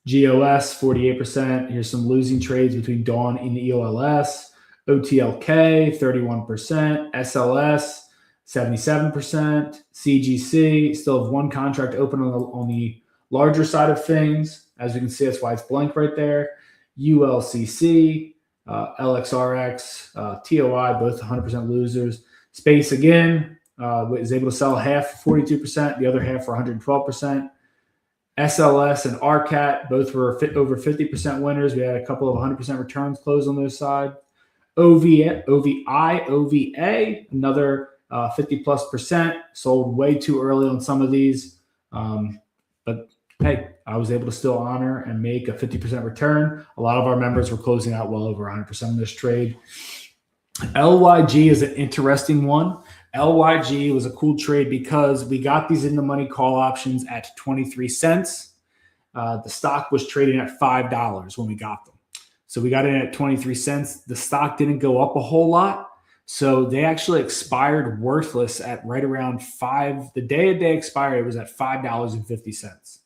Speaker 1: GOS, 48%. Here's some losing trades between Dawn and EOLS. OTLK, 31%. SLS, 77%. CGC, still have one contract open on the larger side of things. As you can see, that's why it's blank right there. ULCC, LXRX, TOI, both 100% losers. Space, again, was able to sell half for 42%, the other half for 112%. SLS and RCAT, both were over 50% winners. We had a couple of 100% returns closed on those sides. OVA, another 50+%, sold way too early on some of these. But hey, I was able to still honor and make a 50% return. A lot of our members were closing out well over 100% in this trade. LYG is an interesting one. LYG was a cool trade because we got these in the money call options at 23 cents. The stock was trading at $5 when we got them. So we got in at 23 cents. The stock didn't go up a whole lot. So they actually expired worthless at right around $5. The day they expired, it was at $5.50.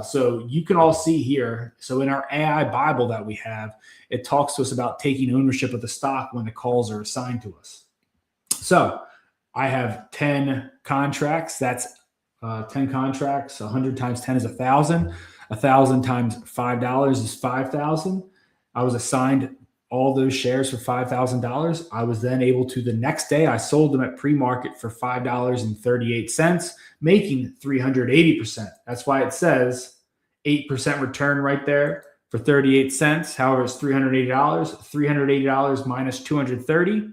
Speaker 1: So you can all see here. So in our AI Bible that we have, it talks to us about taking ownership of the stock when the calls are assigned to us. So I have 10 contracts. That's 10 contracts. 100 times 10 is 1,000. 1,000 times $5 is 5,000. I was assigned all those shares for $5,000. I was then able to, the next day, I sold them at pre-market for $5.38, making 380%. That's why it says 8% return right there for 38 cents. However, it's $380. $380 minus 230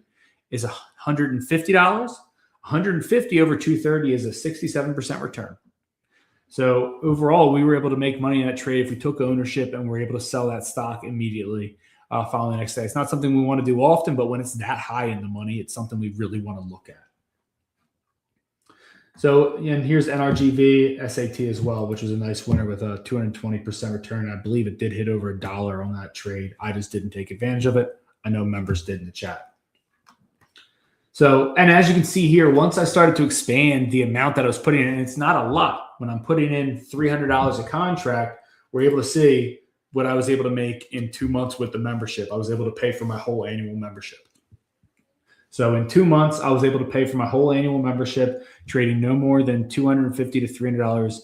Speaker 1: is $150. 150 over 230 is a 67% return. So overall, we were able to make money in that trade if we took ownership and were able to sell that stock immediately following the next day. It's not something we want to do often, but when it's that high in the money, it's something we really want to look at. So, and here's NRGV SAT as well, which was a nice winner with a 220% return. I believe it did hit over $1 on that trade. I just didn't take advantage of it. I know members did in the chat. So, and as you can see here, once I started to expand the amount that I was putting in, and it's not a lot. When I'm putting in $300 a contract, we're able to see what I was able to make in 2 months with the membership. I was able to pay for my whole annual membership. So in 2 months, I was able to pay for my whole annual membership, trading no more than $250 to $300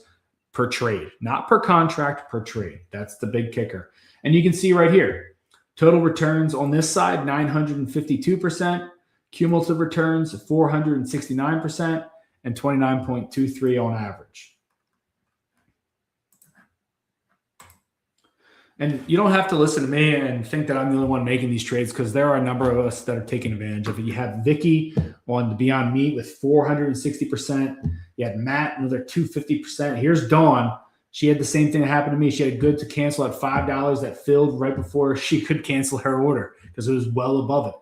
Speaker 1: per trade, not per contract, per trade. That's the big kicker. And you can see right here, total returns on this side, 952%. Cumulative returns, 469%, and 29.23 on average. And you don't have to listen to me and think that I'm the only one making these trades, because there are a number of us that are taking advantage of it. You have Vicky on the Beyond Meat with 460%. You had Matt, another 250%. Here's Dawn. She had the same thing that happened to me. She had a good to cancel at $5 that filled right before she could cancel her order because it was well above it.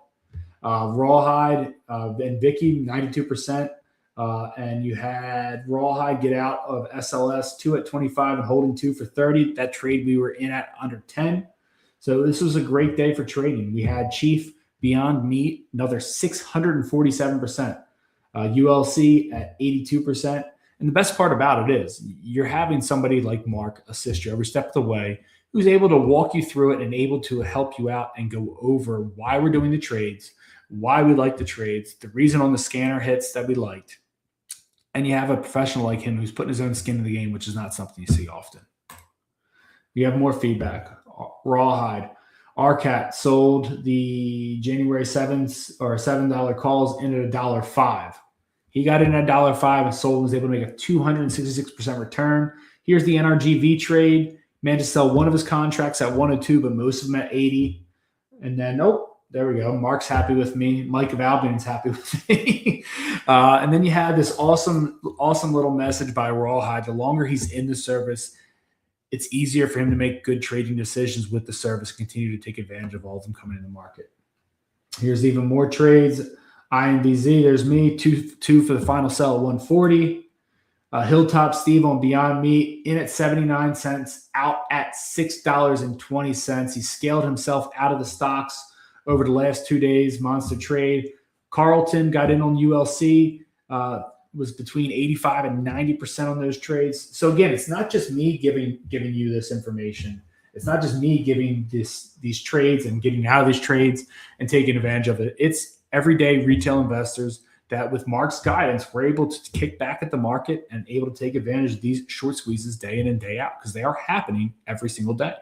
Speaker 1: Rawhide and Vicky, 92%. And you had Rawhide get out of SLS 2 at 25 and holding 2 for 30. That trade we were in at under 10. So this was a great day for trading. We had Chief Beyond Meat, another 647%. ULC at 82%. And the best part about it is you're having somebody like Mark assist you every step of the way, who's able to walk you through it and able to help you out and go over why we're doing the trades, why we like the trades, the reason on the scanner hits that we liked. And you have a professional like him who's putting his own skin in the game, which is not something you see often. We have more feedback. Rawhide. RCAT sold the January 7th or $7 calls in at $1.05. He got in at $1.05 and sold and was able to make a 266% return. Here's the NRGV trade. Managed to sell one of his contracts at 102, but most of them at 80. And then, there we go. Mark's happy with me. Mike of Albion's happy with me. And then you have this awesome little message by Rawhide. The longer he's in the service, it's easier for him to make good trading decisions with the service, continue to take advantage of all of them coming in the market. Here's even more trades. INVZ, there's me, two for the final sell at 140. Hilltop Steve on Beyond Meat, in at 79 cents, out at $6.20. He scaled himself out of the stocks over the last 2 days, monster trade. Carlton got in on ULC, was between 85 and 90% on those trades. So again, it's not just me giving you this information. It's not just me giving these trades and getting out of these trades and taking advantage of it. It's everyday retail investors that with Mark's guidance, we're able to kick back at the market and able to take advantage of these short squeezes day in and day out because they are happening every single day.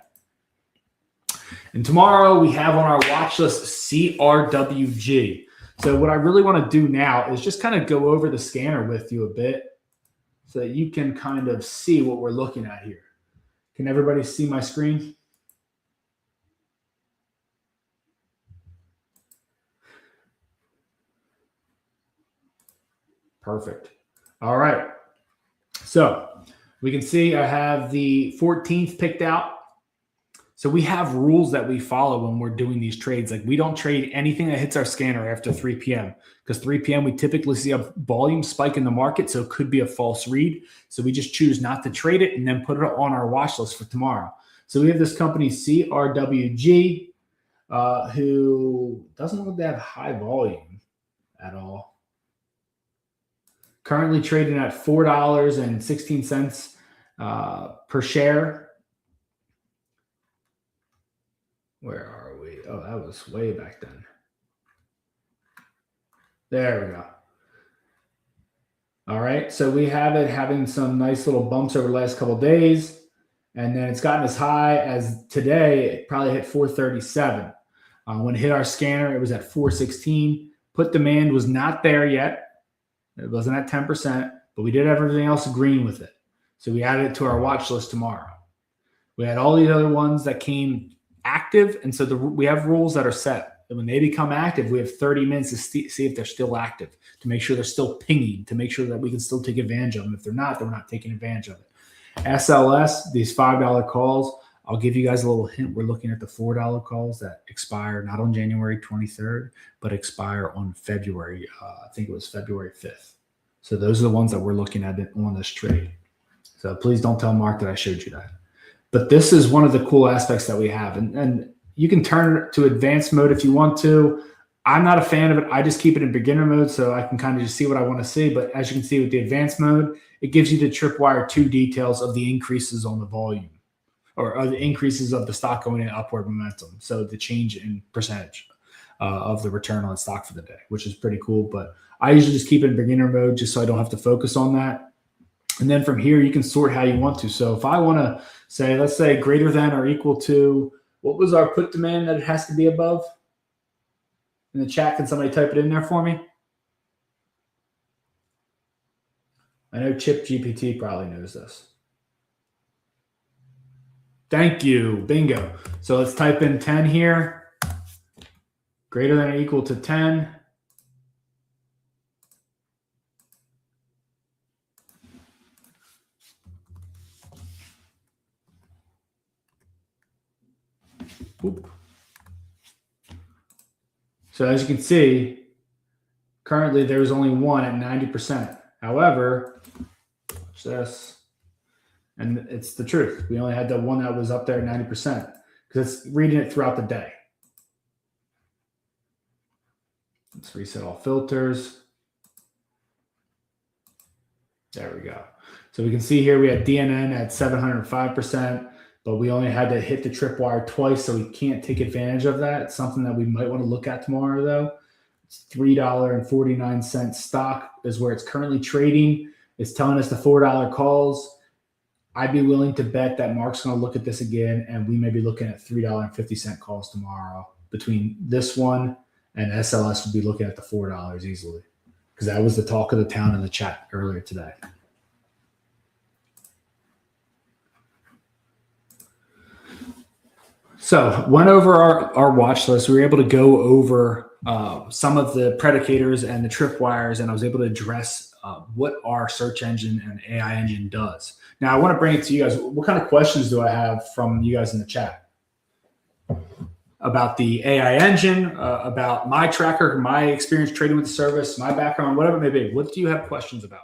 Speaker 1: And tomorrow we have on our watch list CRWG. So what I really want to do now is just kind of go over the scanner with you a bit so that you can kind of see what we're looking at here. Can everybody see my screen? Perfect. All right. So we can see I have the 14th picked out. So we have rules that we follow when we're doing these trades. Like we don't trade anything that hits our scanner after 3 p.m. because 3 p.m. we typically see a volume spike in the market. So it could be a false read. So we just choose not to trade it and then put it on our watch list for tomorrow. So we have this company CRWG who doesn't look to have high volume at all. Currently trading at $4.16 per share. Where are we? Oh, that was way back then. There we go. All right. So we have it having some nice little bumps over the last couple of days. And then it's gotten as high as today. It probably hit 437. When it hit our scanner, it was at 416. Put demand was not there yet. It wasn't at 10%, but we did have everything else green with it. So we added it to our watch list tomorrow. We had all these other ones that came active, and so we have rules that are set. And when they become active, we have 30 minutes to see if they're still active, to make sure they're still pinging, to make sure that we can still take advantage of them. If they're not, then we're not taking advantage of it. SLS, these $5 calls, I'll give you guys a little hint. We're looking at the $4 calls that expire not on January 23rd, but expire on February, I think it was February 5th. So those are the ones that we're looking at on this trade. So please don't tell Mark that I showed you that. But this is one of the cool aspects that we have. And you can turn it to advanced mode if you want to. I'm not a fan of it. I just keep it in beginner mode so I can kind of just see what I want to see. But as you can see with the advanced mode, it gives you the tripwire 2 details of the increases on the volume or the increases of the stock going in upward momentum. So the change in percentage of the return on stock for the day, which is pretty cool. But I usually just keep it in beginner mode just so I don't have to focus on that. And then from here, you can sort how you want to. So if I want to say, let's say greater than or equal to, what was our put demand that it has to be above? In the chat, can somebody type it in there for me? I know Chip GPT probably knows this. Thank you. Bingo. So let's type in 10 here. Greater than or equal to 10. Oop. So as you can see, currently there's only one at 90%. However, watch this. And it's the truth. We only had the one that was up there at 90% because it's reading it throughout the day. Let's reset all filters. There we go. So we can see here we had DNN at 705%, but we only had to hit the tripwire twice, so we can't take advantage of that. It's something that we might want to look at tomorrow, though. It's $3.49 stock is where it's currently trading. It's telling us the $4 calls. I'd be willing to bet that Mark's going to look at this again, and we may be looking at $3.50 calls tomorrow. Between this one and SLS, we'll be looking at the $4 easily, because that was the talk of the town in the chat earlier today. So went over our watch list. We were able to go over some of the predicators and the tripwires, and I was able to address what our search engine and AI engine does. Now, I want to bring it to you guys. What kind of questions do I have from you guys in the chat? About the AI engine, about my tracker, my experience trading with the service, my background, whatever it may be. What do you have questions about?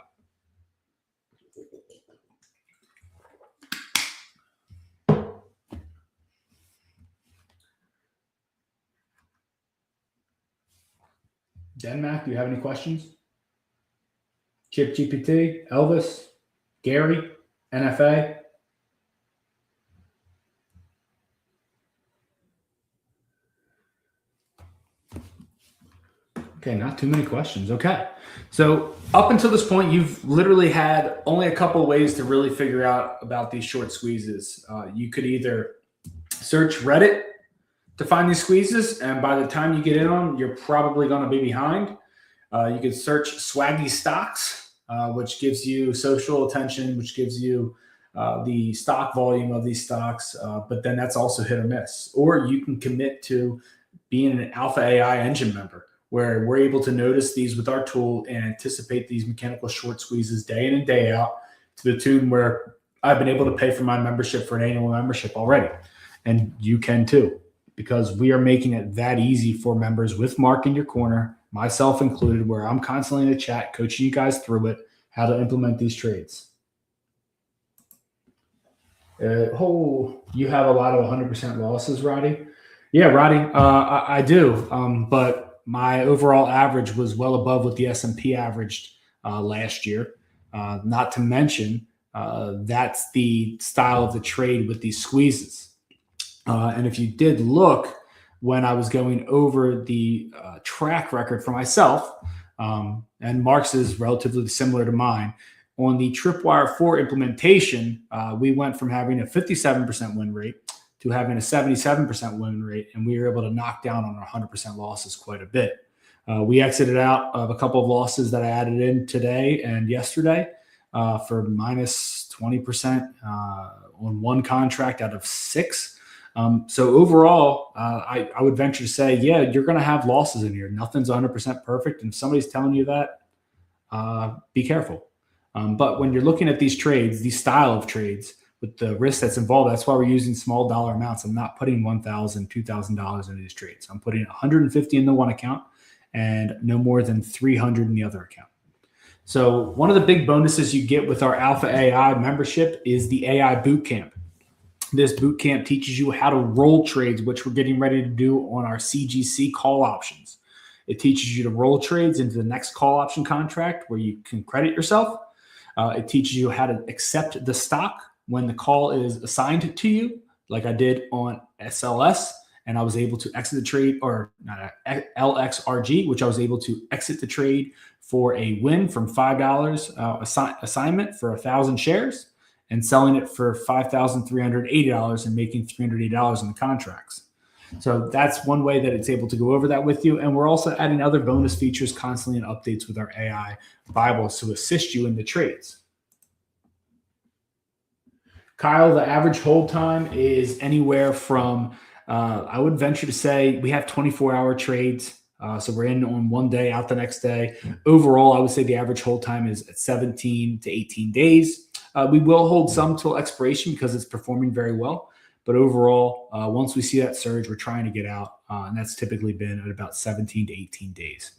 Speaker 1: Denmac, do you have any questions? Chip GPT, Elvis, Gary, NFA? Okay, not too many questions. Okay. So up until this point, you've literally had only a couple of ways to really figure out about these short squeezes. You could either search Reddit to find these squeezes, and by the time you get in on them, you're probably going to be behind. You could search swaggy stocks, which gives you social attention, which gives you the stock volume of these stocks, but then that's also hit or miss. Or you can commit to being an Alpha AI engine member, where we're able to notice these with our tool and anticipate these mechanical short squeezes day in and day out, to the tune where I've been able to pay for my membership for an annual membership already. And you can too, because we are making it that easy for members with Mark in your corner, myself included, where I'm constantly in the chat coaching you guys through it, how to implement these trades. You have a lot of 100% losses, Roddy? Yeah, Roddy, I do. But my overall average was well above what the S&P averaged last year. Not to mention, that's the style of the trade with these squeezes. And if you did look, when I was going over the track record for myself, and Mark's is relatively similar to mine, on the Tripwire 4 implementation, we went from having a 57% win rate to having a 77% win rate, and we were able to knock down on our 100% losses quite a bit. We exited out of a couple of losses that I added in today and yesterday for minus 20% on one contract out of 6. So overall, I would venture to say, yeah, you're going to have losses in here. Nothing's 100% perfect. And if somebody's telling you that, be careful. But when you're looking at these trades, these style of trades, with the risk that's involved, that's why we're using small dollar amounts. I'm not putting $1,000, $2,000 into these trades. I'm putting $150 in the one account and no more than $300 in the other account. So one of the big bonuses you get with our Alpha AI membership is the AI Bootcamp. This bootcamp teaches you how to roll trades, which we're getting ready to do on our CGC call options. It teaches you to roll trades into the next call option contract where you can credit yourself. It teaches you how to accept the stock when the call is assigned to you, like I did on SLS, and I was able to exit the trade, or not LXRG, which I was able to exit the trade for a win from $5 assignment for 1,000 shares, and selling it for $5,380 and making $380 in the contracts. So that's one way that it's able to go over that with you. And we're also adding other bonus features constantly and updates with our AI Bibles to assist you in the trades. Kyle, the average hold time is anywhere from, I would venture to say we have 24-hour trades. So we're in on one day, out the next day. Overall, I would say the average hold time is at 17 to 18 days. We will hold some till expiration because it's performing very well. But overall, once we see that surge, we're trying to get out. And that's typically been at about 17 to 18 days.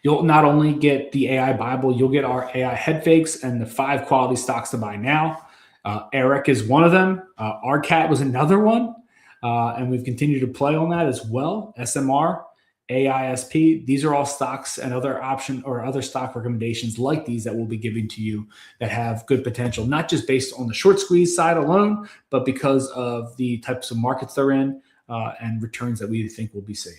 Speaker 1: You'll not only get the AI Bible, you'll get our AI head fakes and the 5 quality stocks to buy now. Eric is one of them. RCAT was another one. And we've continued to play on that as well. SMR, AISP. These are all stocks and other option or other stock recommendations like these that we'll be giving to you that have good potential, not just based on the short squeeze side alone, but because of the types of markets they're in and returns that we think we'll be seeing.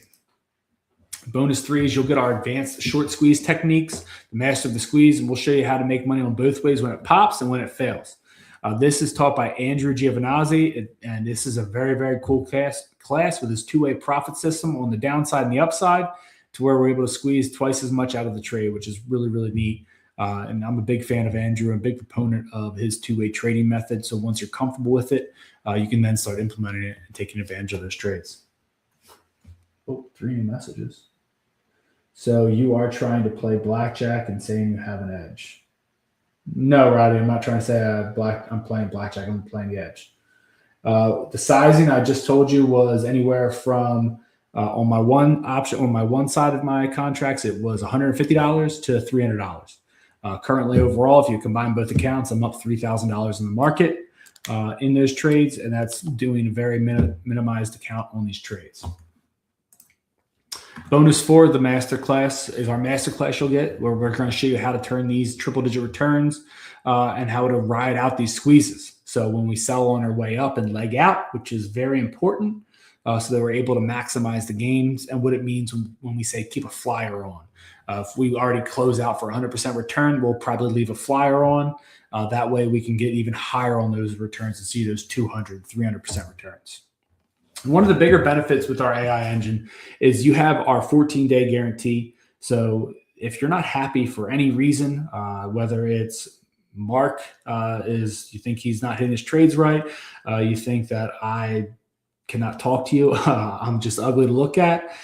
Speaker 1: Bonus 3 is you'll get our advanced short squeeze techniques, the master of the squeeze, and we'll show you how to make money on both ways when it pops and when it fails. This is taught by Andrew Giovinazzi, and this is a very, very cool class with his two-way profit system on the downside and the upside to where we're able to squeeze twice as much out of the trade, which is really, really neat. And I'm a big fan of Andrew and a big proponent of his two-way trading method. So once you're comfortable with it, you can then start implementing it and taking advantage of those trades. Oh, 3 new messages. So you are trying to play blackjack and saying you have an edge. No, Roddy, I'm not trying to say I'm playing blackjack. I'm playing the edge. The sizing I just told you was anywhere from on my one side of my contracts, it was $150 to $300. Currently, overall, if you combine both accounts, I'm up $3,000 in the market in those trades, and that's doing a very minimized account on these trades. Bonus 4, the master class, is our master class you'll get, where we're going to show you how to turn these triple-digit returns and how to ride out these squeezes. So when we sell on our way up and leg out, which is very important, so that we're able to maximize the gains and what it means when we say keep a flyer on. If we already close out for 100% return, we'll probably leave a flyer on. That way we can get even higher on those returns and see those 200, 300% returns. One of the bigger benefits with our AI engine is you have our 14-day guarantee. So if you're not happy for any reason, whether it's Mark you think he's not hitting his trades right, you think that I cannot talk to you, I'm just ugly to look at,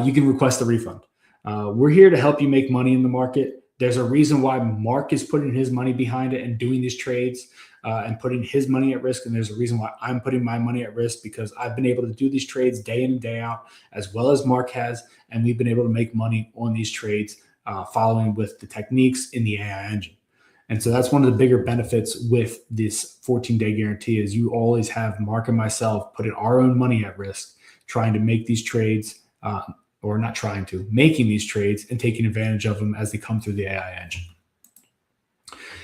Speaker 1: you can request a refund. We're here to help you make money in the market. There's a reason why Mark is putting his money behind it and doing these trades and putting his money at risk. And there's a reason why I'm putting my money at risk, because I've been able to do these trades day in and day out, as well as Mark has. And we've been able to make money on these trades following with the techniques in the AI engine. And so that's one of the bigger benefits with this 14-day guarantee is you always have Mark and myself putting our own money at risk, trying to make these trades or not trying to, making these trades and taking advantage of them as they come through the AI engine.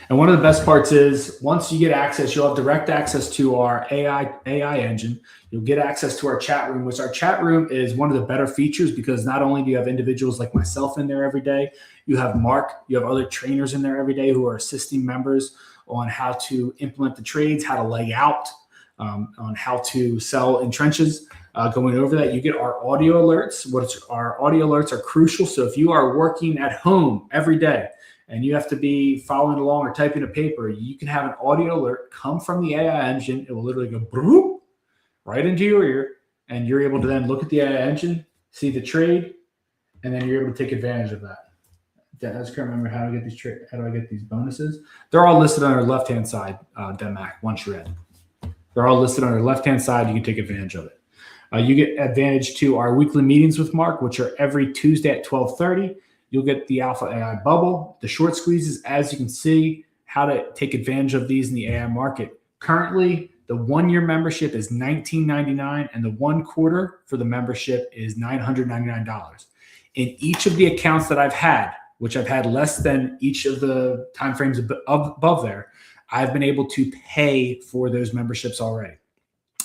Speaker 1: And one of the best parts is once you get access, you'll have direct access to our AI engine. You'll get access to our chat room, which our chat room is one of the better features because not only do you have individuals like myself in there every day, you have Mark, you have other trainers in there every day who are assisting members on how to implement the trades, how to lay out, on how to sell in trenches. Going over that, you get our audio alerts. Our audio alerts are crucial. So if you are working at home every day and you have to be following along or typing a paper, you can have an audio alert come from the AI engine. It will literally go broop, right into your ear, and you're able to then look at the AI engine, see the trade, and then you're able to take advantage of that. I just can't remember how do I get these bonuses. They're all listed on our left-hand side, Denmac, once you're in. They're all listed on our left-hand side. You can take advantage of it. You get advantage to our weekly meetings with Mark, which are every Tuesday at 12:30. You'll get the Alpha AI bubble, the short squeezes, as you can see, how to take advantage of these in the AI market. Currently, the 1-year membership is $19.99, and the 1 quarter for the membership is $999. In each of the accounts that I've had, which I've had less than each of the timeframes above there, I've been able to pay for those memberships already.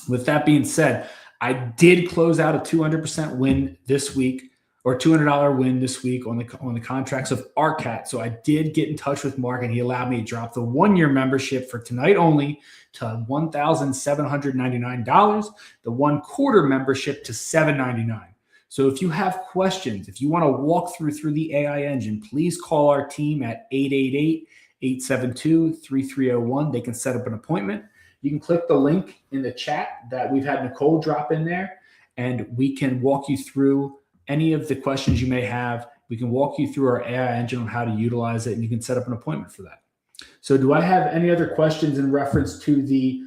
Speaker 1: With that being said, I did close out a 200% win this week, or $200 win this week on the contracts of ARCAT. So I did get in touch with Mark, and he allowed me to drop the 1-year membership for tonight only to $1,799, the 1 quarter membership to $799. So if you have questions, if you want to walk through the AI engine, please call our team at 888-872-3301. They can set up an appointment. You can click the link in the chat that we've had Nicole drop in there, and we can walk you through any of the questions you may have. We can walk you through our AI engine on how to utilize it, and you can set up an appointment for that. So do I have any other questions in reference to the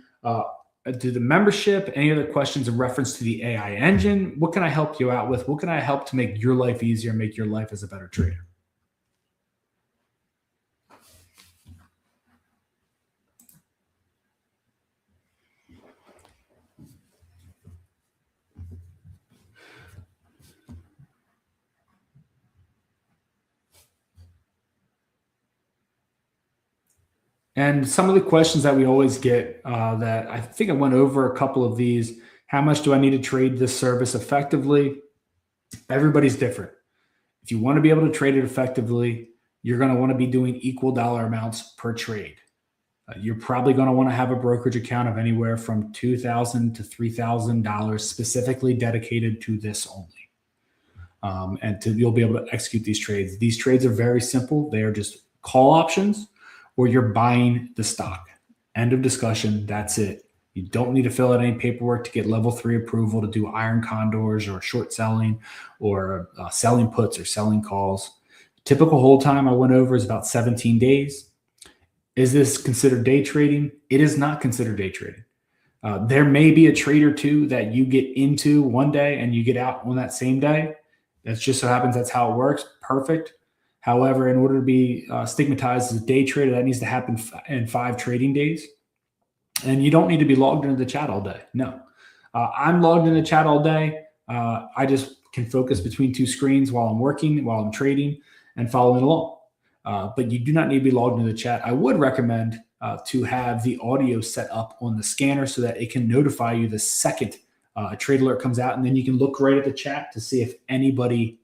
Speaker 1: membership? Any other questions in reference to the AI engine? What can I help you out with? What can I help to make your life easier, make your life as a better trader? And some of the questions that we always get that I think I went over a couple of these. How much do I need to trade this service effectively? Everybody's different. If you want to be able to trade it effectively, you're going to want to be doing equal dollar amounts per trade. You're probably going to want to have a brokerage account of anywhere from $2,000 to $3,000 specifically dedicated to this only. You'll be able to execute these trades. These trades are very simple. They are just call options, or you're buying the stock. End of discussion. That's it. You don't need to fill out any paperwork to get level 3 approval to do iron condors or short selling or selling puts or selling calls. Typical hold time I went over is about 17 days. Is this considered day trading? It is not considered day trading. There may be a trade or two that you get into one day and you get out on that same day. That's just so happens that's how it works. Perfect. However, in order to be stigmatized as a day trader, that needs to happen in 5 trading days. And you don't need to be logged into the chat all day. No. I'm logged into the chat all day. I just can focus between 2 screens while I'm working, while I'm trading, and following along. But you do not need to be logged into the chat. I would recommend to have the audio set up on the scanner so that it can notify you the second a trade alert comes out, and then you can look right at the chat to see if anybody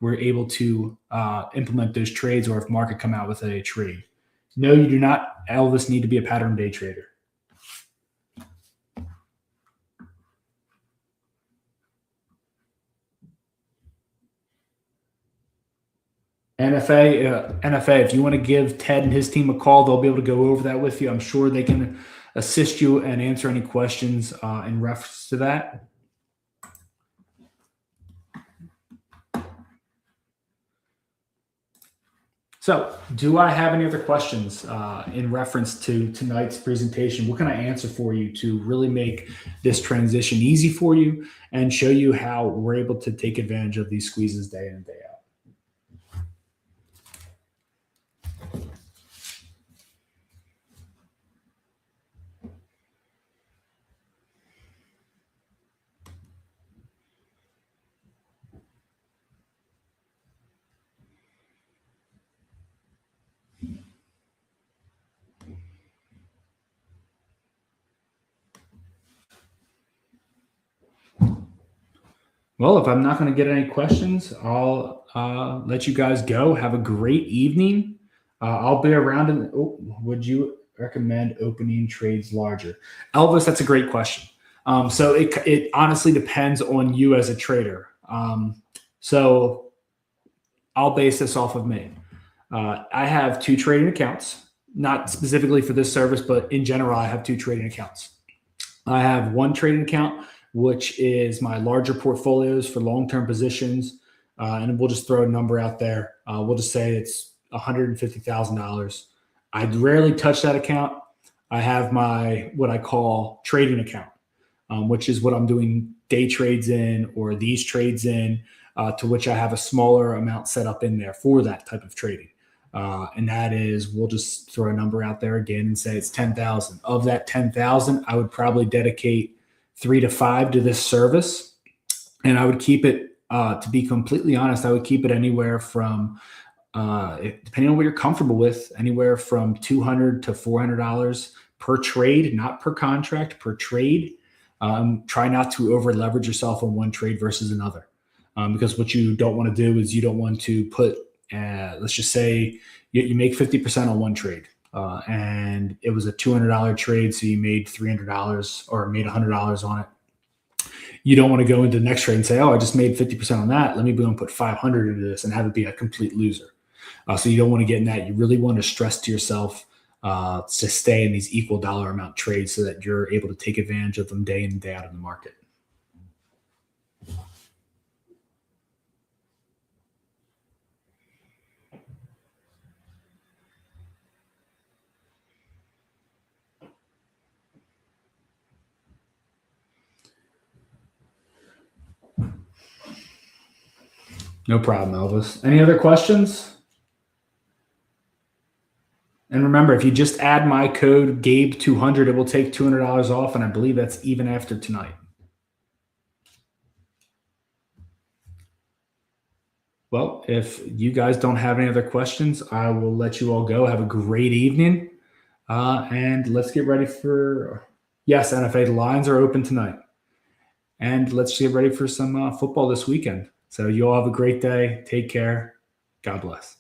Speaker 1: were able to implement those trades or if market come out with a trade. No, you do not, Elvis, need to be a pattern day trader. NFA, if you want to give Ted and his team a call, they'll be able to go over that with you. I'm sure they can assist you and answer any questions in reference to that. So, do I have any other questions in reference to tonight's presentation? What can I answer for you to really make this transition easy for you and show you how we're able to take advantage of these squeezes day in and day out? Well, if I'm not going to get any questions, I'll let you guys go. Have a great evening. I'll be around. Would you recommend opening trades larger? Elvis, that's a great question. So it honestly depends on you as a trader. So I'll base this off of me. I have 2 trading accounts, not specifically for this service, but in general, I have 2 trading accounts. I have one trading account, which is my larger portfolios for long-term positions. And we'll just throw a number out there. We'll just say it's $150,000. I rarely touch that account. I have my what I call trading account, which is what I'm doing day trades in or these trades in, to which I have a smaller amount set up in there for that type of trading. And that is, we'll just throw a number out there again and say it's 10,000. Of that 10,000, I would probably dedicate 3 to 5 to this service. And I would keep it, to be completely honest, I would keep it anywhere from, depending on what you're comfortable with, anywhere from $200 to $400 per trade, not per contract, per trade. Try not to over leverage yourself on one trade versus another. Because what you don't want to do is you don't want to put, let's just say you make 50% on one trade, and it was a $200 trade. So you made $300 or made $100 on it. You don't want to go into the next trade and say, oh, I just made 50% on that. Let me go and put 500 into this and have it be a complete loser. So you don't want to get in that. You really want to stress to yourself to stay in these equal dollar amount trades so that you're able to take advantage of them day in and day out in the market. No problem, Elvis. Any other questions? And remember, if you just add my code GABE200, it will take $200 off, and I believe that's even after tonight. Well, if you guys don't have any other questions, I will let you all go. Have a great evening. And let's get ready for, yes, NFA, the lines are open tonight. And let's get ready for some football this weekend. So you all have a great day. Take care. God bless.